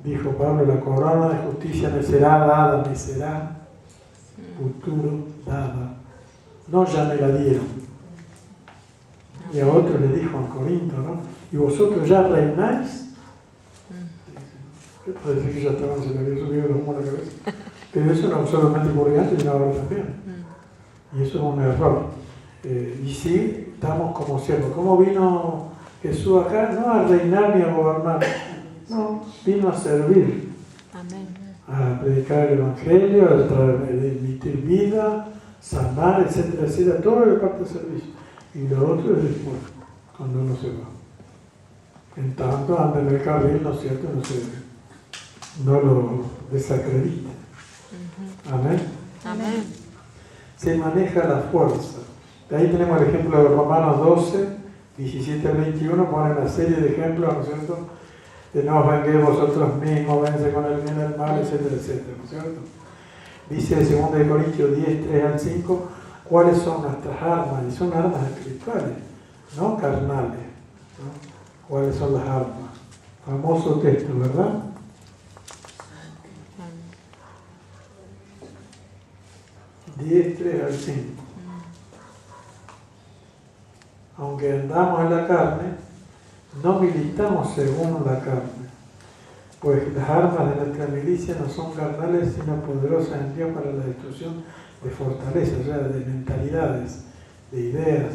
Dijo Pablo, la corona de justicia me será dada, me será futuro dada. No, ya me la dieron. Y a otro le dijo en Corinto, ¿no? ¿Y vosotros ya reináis? Puede decir que ya estaban, se le había subido los humos a la cabeza. Pero eso no solamente ocurría antes, sino ahora también. Y eso es un error. Y sí, estamos como siervos. ¿Cómo vino Jesús acá? No a reinar ni a gobernar. No, vino a servir. Amén. A predicar el Evangelio, a emitir vida, sanar, etcétera, etcétera. Todo es parte del servicio. Y lo otro es después, cuando uno se va. En tanto, anda en el carril, ¿no es cierto? No lo desacredita. Amén. Amén. Se maneja la fuerza. De ahí tenemos el ejemplo de Romanos 12, 17 al 21, ponen una serie de ejemplos, ¿no es cierto? De no os venguéis vosotros mismos, vence con el bien y el mal, etcétera, etcétera, ¿no es cierto? Dice 2 Corintios 10, 3 al 5, ¿cuáles son nuestras armas? Y son armas espirituales, no carnales, ¿no? ¿Cuáles son las armas? Famoso texto, ¿verdad? Amén. 10, 3 al 5. Aunque andamos en la carne, no militamos según la carne, pues las armas de nuestra milicia no son carnales, sino poderosas en Dios para la destrucción de fortalezas, o sea, de mentalidades, de ideas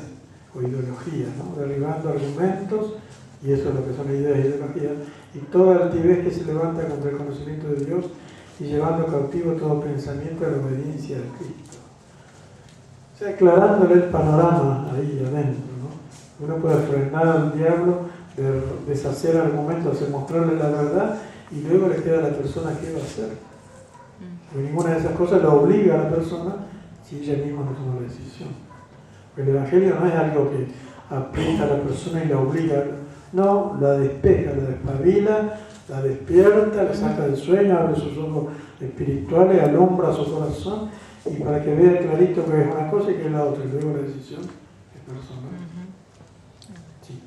o ideologías, ¿no? Derribando argumentos y eso es lo que son ideas y ideologías, y toda altivez que se levanta contra el conocimiento de Dios y llevando cautivo todo pensamiento a la obediencia de Cristo. O sea, aclarándole el panorama ahí adentro, ¿no? Uno puede frenar al diablo, deshacer argumentos, mostrarle la verdad, y luego le queda a la persona qué va a hacer. Porque ninguna de esas cosas lo obliga a la persona si ella misma no toma la decisión. El Evangelio no es algo que aprieta a la persona y la obliga, no, la despeja, la despabila, la despierta, la saca del sueño, abre sus ojos espirituales, alumbra su corazón, y para que vea clarito que es una cosa y que es la otra, y luego la decisión es personal. Sí,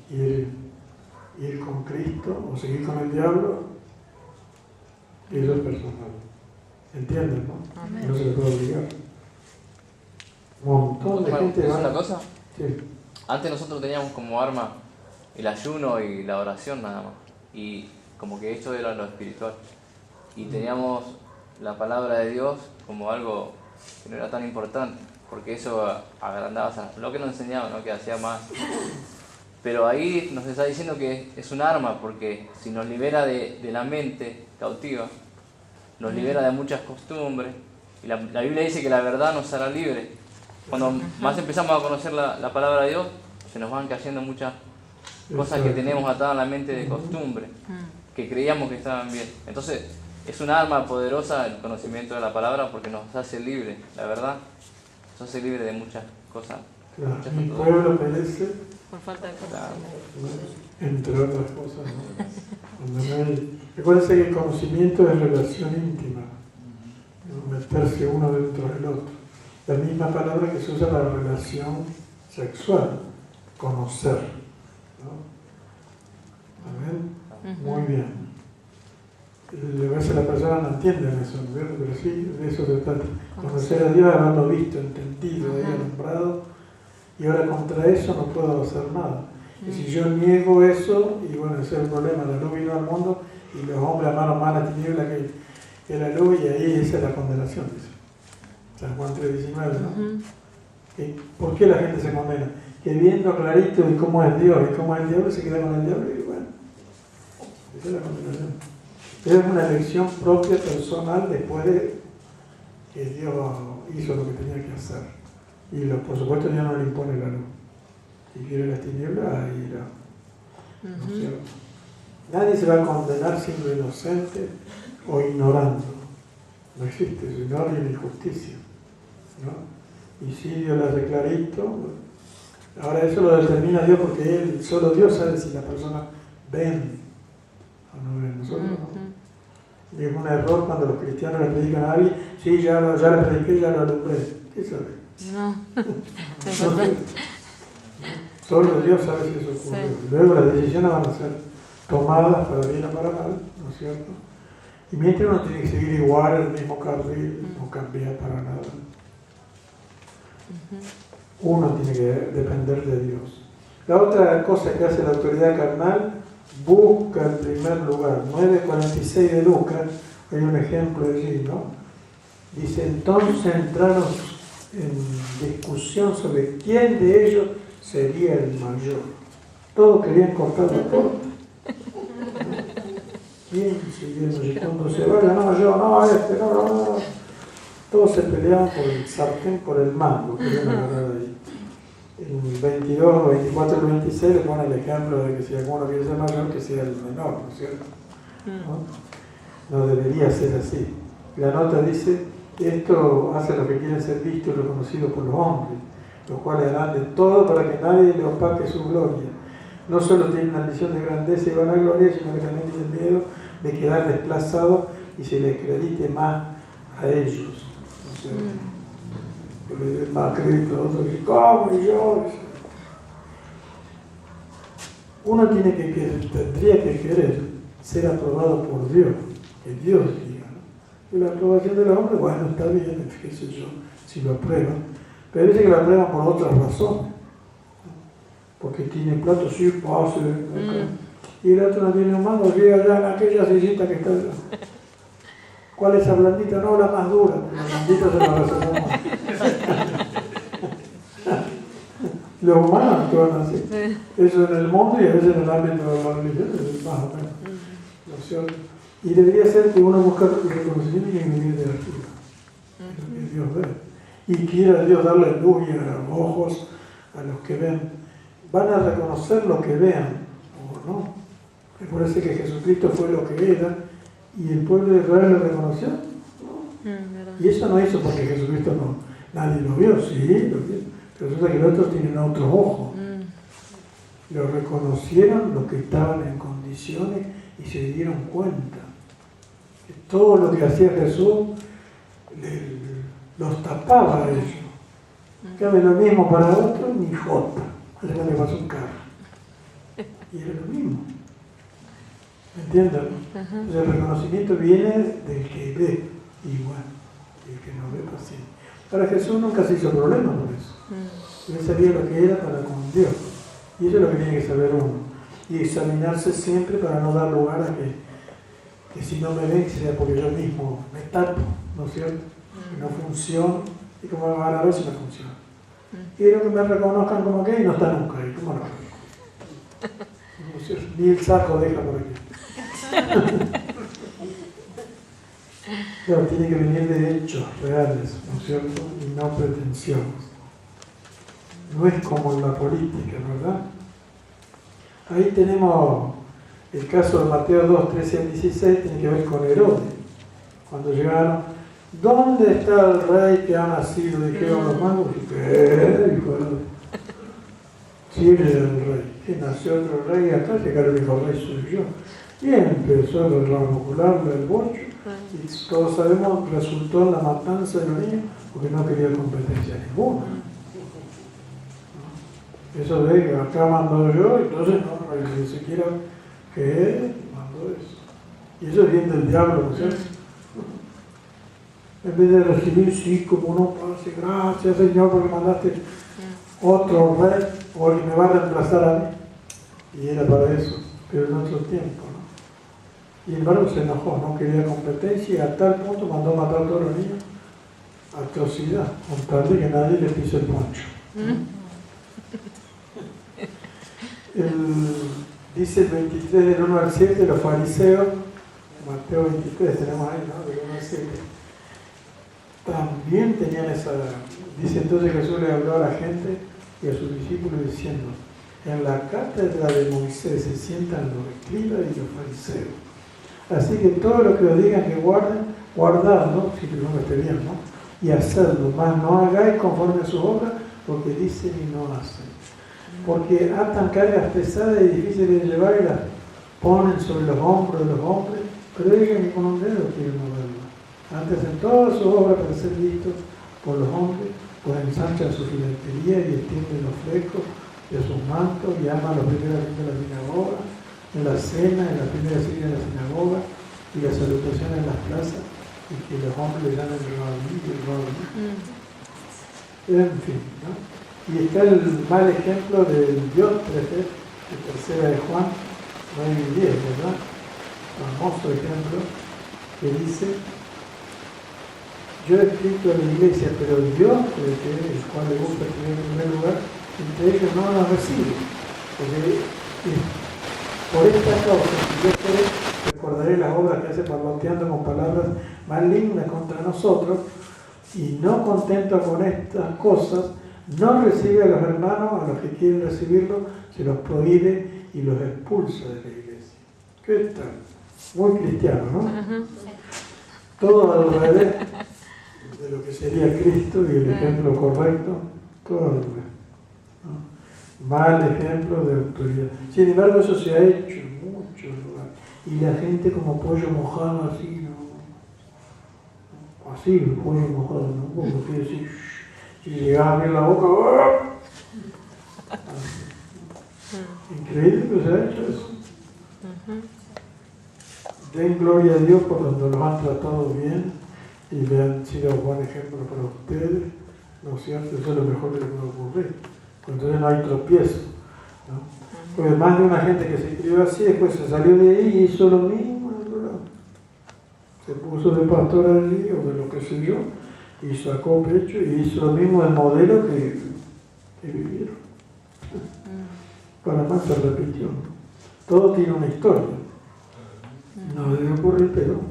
ir con Cristo o seguir con el diablo, eso es personal. ¿Entienden, no? Amén. No se le puede obligar. Un montón de gente ¿Es una cosa? Sí. Antes nosotros teníamos como arma el ayuno y la oración nada más. Y como que esto era lo espiritual. Y teníamos la palabra de Dios como algo que no era tan importante. Porque eso agrandaba lo que nos enseñaba, ¿no? Que hacía más. Pero ahí nos está diciendo que es un arma, porque si nos libera de la mente cautiva, nos libera de muchas costumbres. Y la Biblia dice que la verdad nos hará libres. Cuando más empezamos a conocer la palabra de Dios, se nos van cayendo muchas cosas que tenemos atadas en la mente de costumbre, que creíamos que estaban bien. Entonces, es un arma poderosa el conocimiento de la palabra, porque nos hace libres, la verdad, nos hace libres de muchas cosas. Claro, mi pueblo perece Por falta de conocimiento. entre otras cosas, ¿no? Cuando no hay... Recuérdense que el conocimiento es relación íntima, ¿no? Meterse uno dentro del otro. La misma palabra que se usa para relación sexual, conocer, ¿no? ¿Amén? Muy bien. A veces la persona no entiende eso, ¿no? Pero sí, de eso se trata. Conocer a Dios, haberlo visto, entendido, alumbrado, y ahora contra eso no puedo hacer nada. Y si yo niego eso, y bueno, ese es el problema, la luz vino al mundo y los hombres amaron más la tiniebla que la luz, y ahí esa es la condenación, dice San Juan 3:19, ¿no? ¿Por qué la gente se condena? Que viendo clarito de cómo es Dios y cómo es el diablo, se queda con el diablo, y bueno, esa es la condenación. Es una elección propia, personal, después de que Dios hizo lo que tenía que hacer. Y por supuesto ya no le impone la luz. Si quiere las tinieblas, ahí irá. ¿No es cierto? Nadie se va a condenar siendo inocente o ignorando. No existe, eso no hay ni justicia, ¿no? Y si Dios lo hace clarito, ahora eso lo determina Dios, porque solo Dios sabe si la persona ven o no ven. Nosotros no. Y es un error cuando los cristianos le predican a alguien, sí, ya le prediqué, ya lo alumbré. ¿Qué sabe? No. Solo Dios sabe si eso ocurre. Sí. Luego las decisiones van a ser tomadas para bien o para mal, ¿no es cierto? Y mientras uno tiene que seguir igual el mismo carril, no cambia para nada. Uno tiene que depender de Dios. La otra cosa que hace la autoridad carnal, busca en primer lugar. 9:46 de Lucas, hay un ejemplo allí, ¿no? Dice, entonces entraron en discusión sobre quién de ellos sería el mayor. Todos querían cortar la torta. ¿Quién sería el mayor? Cuando se vaya, no, yo, no, este, no. Todos se peleaban por el sartén, por el mango, querían agarrar ahí. En 22, 24 y 26 le pone el ejemplo de que si alguno quiere ser mayor, que sea el menor, ¿no es cierto? No debería ser así. La nota dice, esto hace lo que quieren ser vistos y reconocidos por los hombres, los cuales harán de todo para que nadie le opaque su gloria. No solo tienen ambición de grandeza y vanagloria, sino que también tienen miedo de quedar desplazados y se les acredite más a ellos. ¿No es cierto? Que le den más crédito a otros que ¿cómo? Y yo. Uno tiene que querer, tendría que querer ser aprobado por Dios, que Dios diga, ¿no? Y la aprobación de los hombres, bueno, está bien, qué sé yo, si lo aprueban, pero dice que lo aprueban por otras razones, ¿no? Porque tiene plato, sí, pase, y el otro no tiene un mando, llega allá en aquella sillita que está allá. ¿Cuál es la blandita? No, la más dura, la blandita se la reservamos. Los humanos actúan así. Eso en el mundo y a veces en el ámbito de la religión es más o menos. ¿No es cierto? Y debería ser que uno busque el reconocimiento y vivir de arriba. Lo que Dios ve. Y quiera Dios darle luz y ojos a los que ven. Van a reconocer lo que vean, o no. Recuerden que Jesucristo fue lo que era y el pueblo de Israel lo reconoció. ¿No? Y eso no hizo porque Jesucristo no. Nadie lo vio, sí, lo vio. Pero resulta que los otros tienen otros ojos. Lo reconocieron los que estaban en condiciones y se dieron cuenta que todo lo que hacía Jesús los tapaba a ellos. Cabe lo mismo para otros, ni jota. Hace cuando le pasó un carro. Y era lo mismo. ¿Me entienden? Entonces el reconocimiento viene del que ve igual, y el que no ve paciente. Para Jesús nunca se hizo problema por eso. Él sabía lo que era para con Dios. Y eso es lo que tiene que saber uno. Y examinarse siempre para no dar lugar a que si no me ven sea porque yo mismo me tapo, ¿no es cierto? Que no funciona. Y como van a ver si no funciona. Quiero que me reconozcan como que y no está nunca ahí. ¿Cómo no? Ni el saco deja por aquí. Claro, tiene que venir de hechos reales, ¿no es cierto? Y no pretensiones. No es como en la política, ¿verdad? Ahí tenemos el caso de Mateo 2, 13 al 16, tiene que ver con Herodes. Cuando llegaron, ¿dónde está el rey que ha nacido? Dijeron los magos, ¿qué? Dijo Herodes. Sí, él era el rey. Que nació otro rey acá, llegaron y dijo, rey soy yo. Y empezó el popular del bocho. Y todos sabemos, resultó en la matanza de los niños porque no quería competencia ninguna. Eso de que acá mando yo, entonces no, ni siquiera que él mandó eso. Y eso viene del diablo, ¿no es cierto? En vez de recibir, sí, como no pase, gracias Señor porque mandaste otro rey o el que me va a reemplazar a mí. Y era para eso, pero en otro tiempo, ¿no? Y embargo se enojó, no quería competencia y a tal punto mandó matar a todos los niños. Atrocidad, con tal de que nadie le pise el poncho. Dice el 23 del 1 al 7, los fariseos, Mateo 23 tenemos ahí, ¿no? Del 1 al 7. También tenían esa... Dice entonces Jesús le habló a la gente y a sus discípulos diciendo, en la cátedra de Moisés se sientan los escribas y los fariseos. Así que todo lo que os digan que guarden, guardadlo, si no esté bien, ¿no? Y hacedlo, más no hagáis conforme a sus obras, porque dicen y no hacen. Porque atan cargas pesadas y difíciles de llevar y las ponen sobre los hombros de los hombres, pero ellos ni con un dedo quieren moverlo. Antes en todas sus obras para ser vistos por los hombres, pues ensanchan su filantería y extienden los flecos de sus mantos y aman los primeros de la sinagoga, en la cena, en la primera silla de la sinagoga y la salutación en las plazas y que los hombres le llaman el rabí y el rabí. En fin, ¿no? Y está el mal ejemplo del diótrefe, de tercera de Juan 9 y 10, ¿verdad? Famoso ejemplo, que dice, yo he escrito a la iglesia, pero el diótrefe, el cual le gusta tener en primer lugar, entre ellos no lo recibe. Porque por esta causa, si yo quiero, recordaré las obras que hace parloteando con palabras malignas contra nosotros, y no contento con estas cosas, no recibe a los hermanos, a los que quieren recibirlo, se los prohíbe y los expulsa de la iglesia. ¿Qué tal? Muy cristiano, ¿no? Todo al revés de lo que sería Cristo y el ejemplo correcto, todo al revés, ¿no? Mal ejemplo de autoridad. Sin embargo, eso se ha hecho en muchos lugares. Y la gente como pollo mojado así, ¿no? Así, el pollo mojado, ¿no? Como quiere decir, y llegaba a abrir la boca, increíble que se ha hecho eso. Den gloria a Dios por cuando los han tratado bien y le han sido un buen ejemplo para ustedes, ¿no es cierto? Eso es lo mejor que les puede ocurrir. Entonces no hay tropiezo, ¿no? Porque más de una gente que se escribió así, después se salió de ahí y hizo lo mismo en otro lado. Se puso de pastor allí o de lo que sé yo, y sacó pecho y hizo lo mismo del modelo que vivieron. Panamá se repitió. Todo tiene una historia. No debe ocurrir, pero...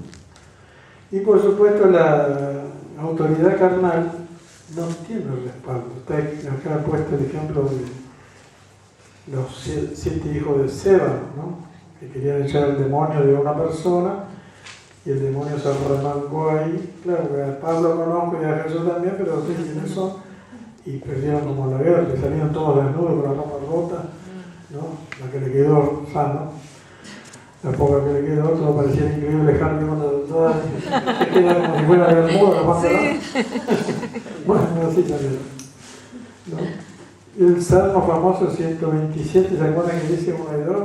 Y por supuesto la autoridad carnal no tiene respaldo. Está acá puesto el ejemplo de los 7 hijos de Seba, ¿no? Que querían echar el demonio de una persona y el demonio se remangó ahí. Claro, que a Pablo conozco y a Jesús también, pero no sé quiénes son. Y perdieron como la guerra, que salieron todos desnudos con la ropa rota, ¿no? La que le quedó sana. La poca que le quedó, todo parecía increíble, Harvey cuando todas se quedan como si fuera el mudo, la pasa. Bueno, así también. ¿No? El Salmo famoso 127, ¿se acuerdan que dice 1 y 2?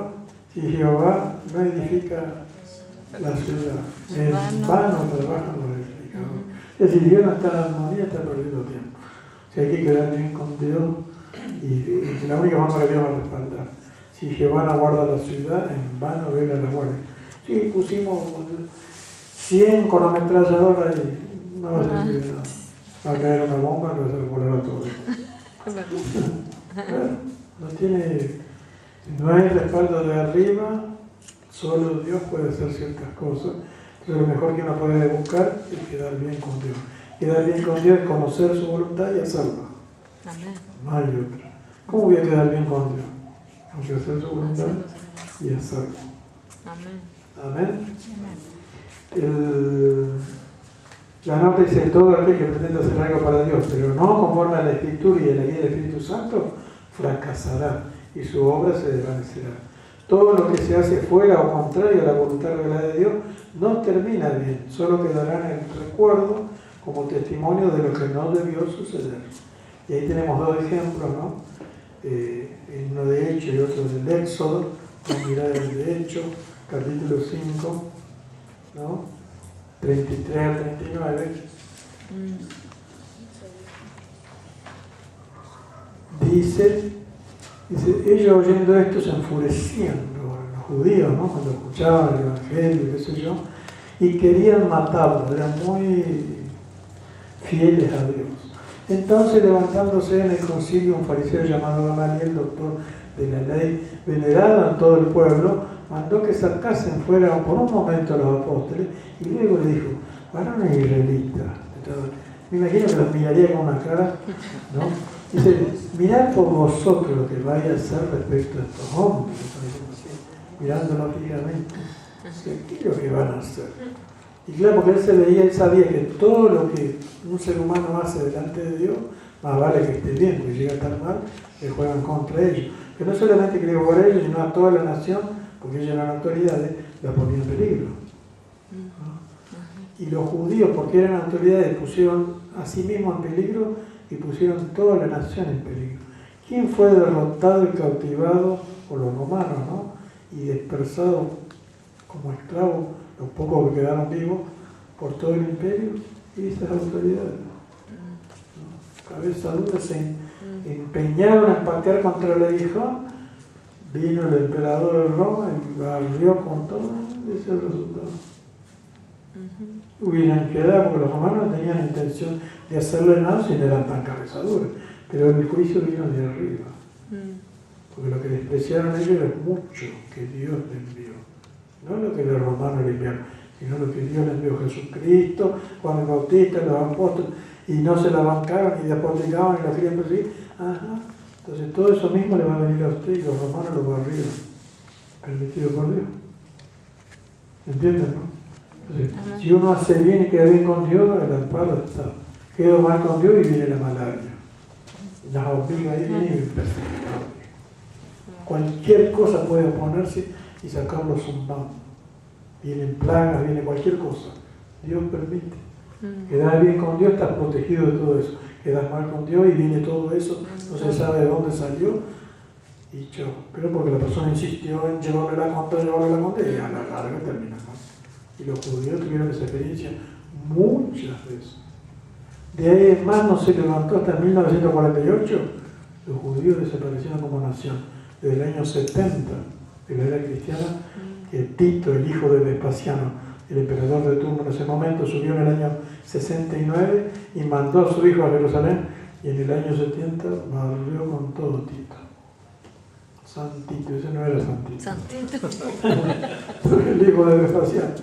Si Jehová no edifica la ciudad, en vano trabajan los edificadores. Es decir, Dios no está en armonía, está perdiendo tiempo. O sea, hay que quedar bien con Dios y la única forma que Dios va a respaldar. Si Jehová no guarda la ciudad, en vano vela la guardia. Sí, pusimos 100 con ametralladora ahí, no va a servir de nada. Va a caer una bomba y va a hacer volar a todo. No hay respaldo de arriba, solo Dios puede hacer ciertas cosas. Entonces lo mejor que uno puede buscar es quedar bien con Dios. Quedar bien con Dios es conocer su voluntad y hacerlo. No hay otra. ¿Cómo voy a quedar bien con Dios? Hay que hacer su voluntad y hacerlo. Amén. La nota dice: todo aquel que pretende hacer algo para Dios, pero no conforme a la Escritura y a la guía del Espíritu Santo, fracasará y su obra se desvanecerá. Todo lo que se hace fuera o contrario a la voluntad revelada de Dios no termina bien, solo quedará en el recuerdo como testimonio de lo que no debió suceder. Y ahí tenemos 2 ejemplos, ¿no? Uno de Hechos y otro del Éxodo. Vamos a mirar el de Hechos, capítulo 5, ¿no? 33 al 39. Dice, ellos oyendo esto se enfurecían, los judíos, ¿no? Cuando escuchaban el Evangelio, qué sé yo, y querían matarlo, eran muy fieles a Dios. Entonces, levantándose en el concilio un fariseo llamado Gamaliel, doctor de la ley, venerado en todo el pueblo, mandó que sacasen fuera por un momento a los apóstoles y luego le dijo: varones israelitas. Me imagino que los miraría con una cara, ¿no? Dice: mirad por vosotros lo que vaya a hacer respecto a estos hombres, mirándolo fijamente. ¿Qué es lo que van a hacer? Y claro, porque él sabía que todo lo que un ser humano hace delante de Dios, más vale que esté bien, porque llega a estar mal, le juegan contra ellos. Que no solamente creo por ellos, sino a toda la nación, porque ellos eran autoridades, la ponían en peligro. ¿No? Y los judíos, porque eran autoridades, pusieron a sí mismos en peligro y pusieron toda la nación en peligro. ¿Quién fue derrotado y cautivado por los romanos, ¿no? Y dispersado como esclavos, los pocos que quedaron vivos, por todo el imperio? Y esas autoridades, ¿no? Cabeza dura, se empeñaron en patear contra el aguijón. Vino el emperador de Roma y barrió con todo. Ese es el resultado. Hubieran quedado, porque los romanos no tenían intención de hacerle nada si no eran tan cabezaduras, pero el juicio vino de arriba, porque lo que despreciaron ellos es mucho que Dios les envió, no lo que los romanos le enviaron, sino lo que Dios les envió: Jesucristo, Juan el Bautista, los apóstoles, y no se la bancaron y despotricaban y la querían perseguir. Entonces todo eso mismo le va a venir a usted y los romanos lo barrieron, permitido por Dios. ¿Entienden, no? Entonces, si uno hace bien y queda bien con Dios, el amparo está. Quedo mal con Dios y viene la malaria. Las hormigas ahí vienen y perfecto. Cualquier cosa puede oponerse y sacarlo zumbando. Vienen plagas, viene cualquier cosa. Dios permite. Quedar bien con Dios, estás protegido de todo eso. Quedas mal con Dios y viene todo eso, no se sabe de dónde salió y chao. Pero porque la persona insistió en llevarle la contra y a la larga termina mal. Y los judíos tuvieron esa experiencia muchas veces. De ahí en más no se levantó hasta 1948. Los judíos desaparecieron como nación. Desde el año 70 de la era cristiana, que Tito, el hijo de Vespasiano, el emperador de turno en ese momento, subió en el año 69 y mandó a su hijo a Jerusalén, y en el año 70 barrió con todo Tito. Santito, ese no era Santito. Santito. El hijo de Vespasiano.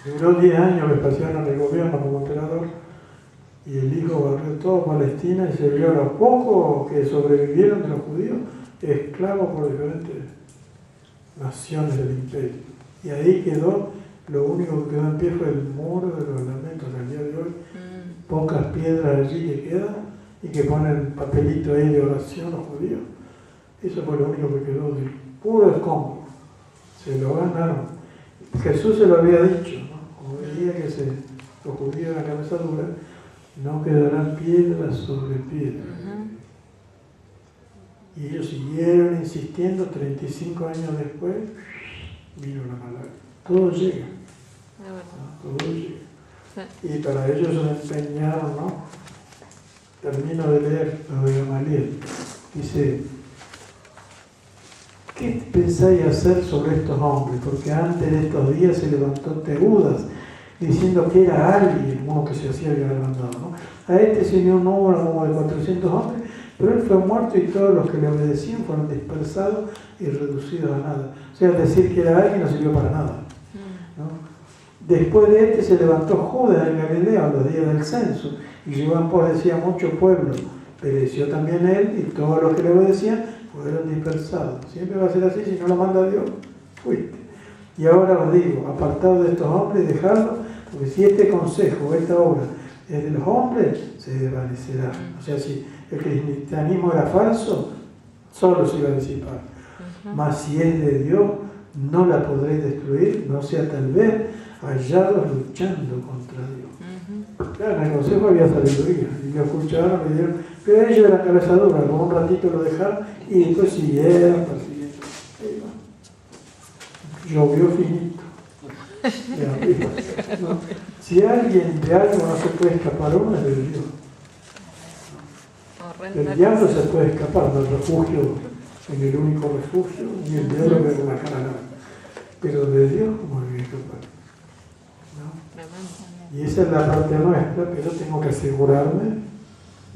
Duró 10 años Vespasiano en el gobierno como emperador y el hijo barrió todo Palestina y se vio a los pocos que sobrevivieron de los judíos esclavos por diferentes naciones del imperio. Y ahí quedó, lo único que quedó en pie fue el muro de los lamentos. Al día de hoy, pocas piedras allí que quedan y que ponen papelito ahí de oración los judíos. Eso fue lo único que quedó de puro escombro. Se lo ganaron. Jesús se lo había dicho, ¿no? Como veía que los judíos de la cabeza dura, no quedarán piedras sobre piedra. Y ellos siguieron insistiendo, 35 años después, vino la palabra. Todo llega. ¿No? Todo llega. Y para ellos se empeñaron, ¿no? Termino de leer lo de Gamaliel. Dice, ¿qué pensáis hacer sobre estos hombres? Porque antes de estos días se levantó Teudas, diciendo que era alguien, uno que se hacía había levantado, ¿no? A este se unió un número como de 400 hombres, pero él fue muerto y todos los que le obedecían fueron dispersados y reducidos a nada. O sea, decir que era alguien no sirvió para nada, ¿no? Después de este se levantó Judas en Galilea a los días del censo, y llevó en pos decía mucho pueblo. Pereció también él y todos los que le obedecían fueron dispersados. Siempre va a ser así, si no lo manda Dios, fuiste. Y ahora os digo, apartados de estos hombres, dejadlos, porque si este consejo o esta obra es de los hombres, se desvanecerá. O sea, si el cristianismo era falso, solo se iba a disipar. Mas si es de Dios, no la podréis destruir, no sea tal vez hallados luchando contra Dios. Claro, en el consejo había sabiduría, y lo escucharon, le dieron, pero ellos eran cabeza dura, luego un ratito lo dejaron y después siguieron persiguiendo. Llovió finito. ¿No? Si alguien de algo no se puede escapar, uno es de Dios. El diablo se puede escapar del refugio, en el único refugio, y el diablo ve con la cara larga. Pero de Dios, ¿cómo me voy a escapar? ¿No? Y esa es la parte nuestra, pero tengo que asegurarme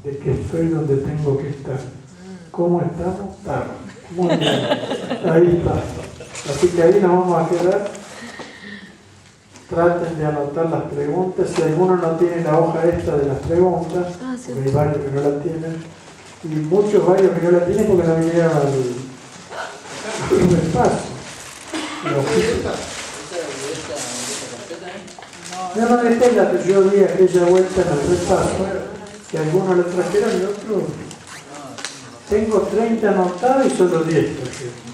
de que estoy donde tengo que estar. ¿Cómo estamos? Tarde. Muy bien. Ahí está. Así que ahí nos vamos a quedar. Traten de anotar las preguntas. Si alguno no tiene la hoja esta de las preguntas, porque hay varios que no la tienen, y muchos varios que no la tienen porque no vinieron al espacio. No, esta es la que yo vi aquella vuelta en el repaso, que algunos le trajeron y otros. Tengo 30 anotados y solo 10 trajeron.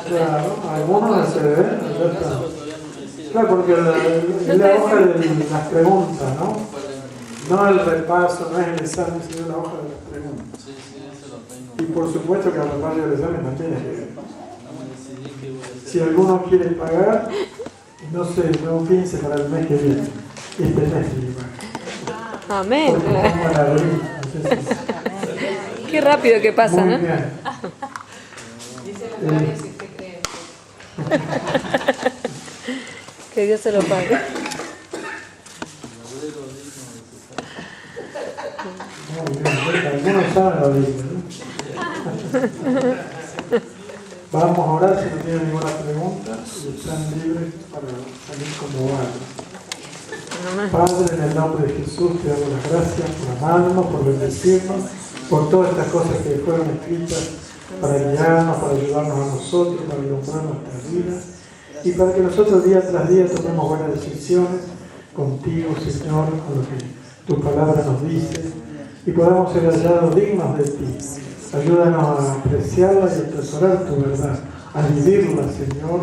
Claro, algunos no se ven, claro, porque es la hoja de las preguntas, ¿no? No el repaso, no es el examen, sino la hoja de las preguntas. Y por supuesto que al repaso del examen no tiene que ver. Si alguno quiere pagar, no sé, no piense para el mes que viene. Este mes tiene que pagar. Amén. No sé si... Qué rápido que pasa, muy ¿no? Bien. Dice los labios si usted cree. Que Dios se lo pague. Muy bien, algunos saben lo mismo, ¿no? Vamos a orar si no tienen ninguna pregunta y están libres para salir como van. Padre, en el nombre de Jesús te damos las gracias por amarnos, por bendecirnos, por todas estas cosas que fueron escritas para guiarnos, para ayudarnos a nosotros, para iluminar nuestras vidas y para que nosotros día tras día tomemos buenas decisiones contigo, Señor, con lo que tu palabra nos dice y podamos ser hallados dignos de ti. Ayúdanos a apreciarla y a atesorar tu verdad, a vivirla, Señor,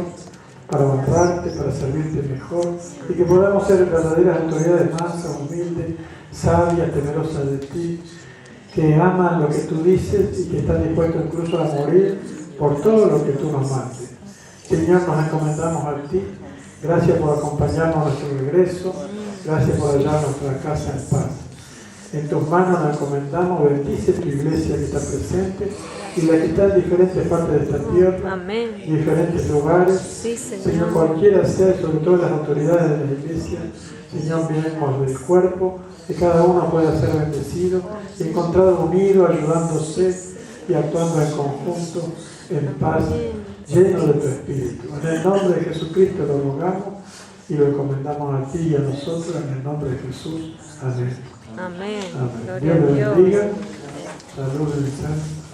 para honrarte, para servirte mejor y que podamos ser verdaderas autoridades mansas, humildes, sabias, temerosas de ti, que aman lo que tú dices y que están dispuestos incluso a morir por todo lo que tú nos mandes. Señor, nos encomendamos a ti. Gracias por acompañarnos a nuestro regreso. Gracias por hallar nuestra casa en paz. En tus manos la encomendamos, bendice tu iglesia que está presente y la que está en diferentes partes de esta tierra, Amén. diferentes lugares. Sí, Señor, Señor. cualquiera sea, sobre todo las autoridades de la iglesia, Señor, miembros del cuerpo, que cada uno pueda ser bendecido y encontrado unido, ayudándose y actuando en conjunto, en paz, lleno de tu Espíritu. En el nombre de Jesucristo lo rogamos y lo encomendamos a ti y a nosotros, en el nombre de Jesús. Amén. Amén. Amén. Gloria Dios a le Dios. bendiga. Salud del Santo.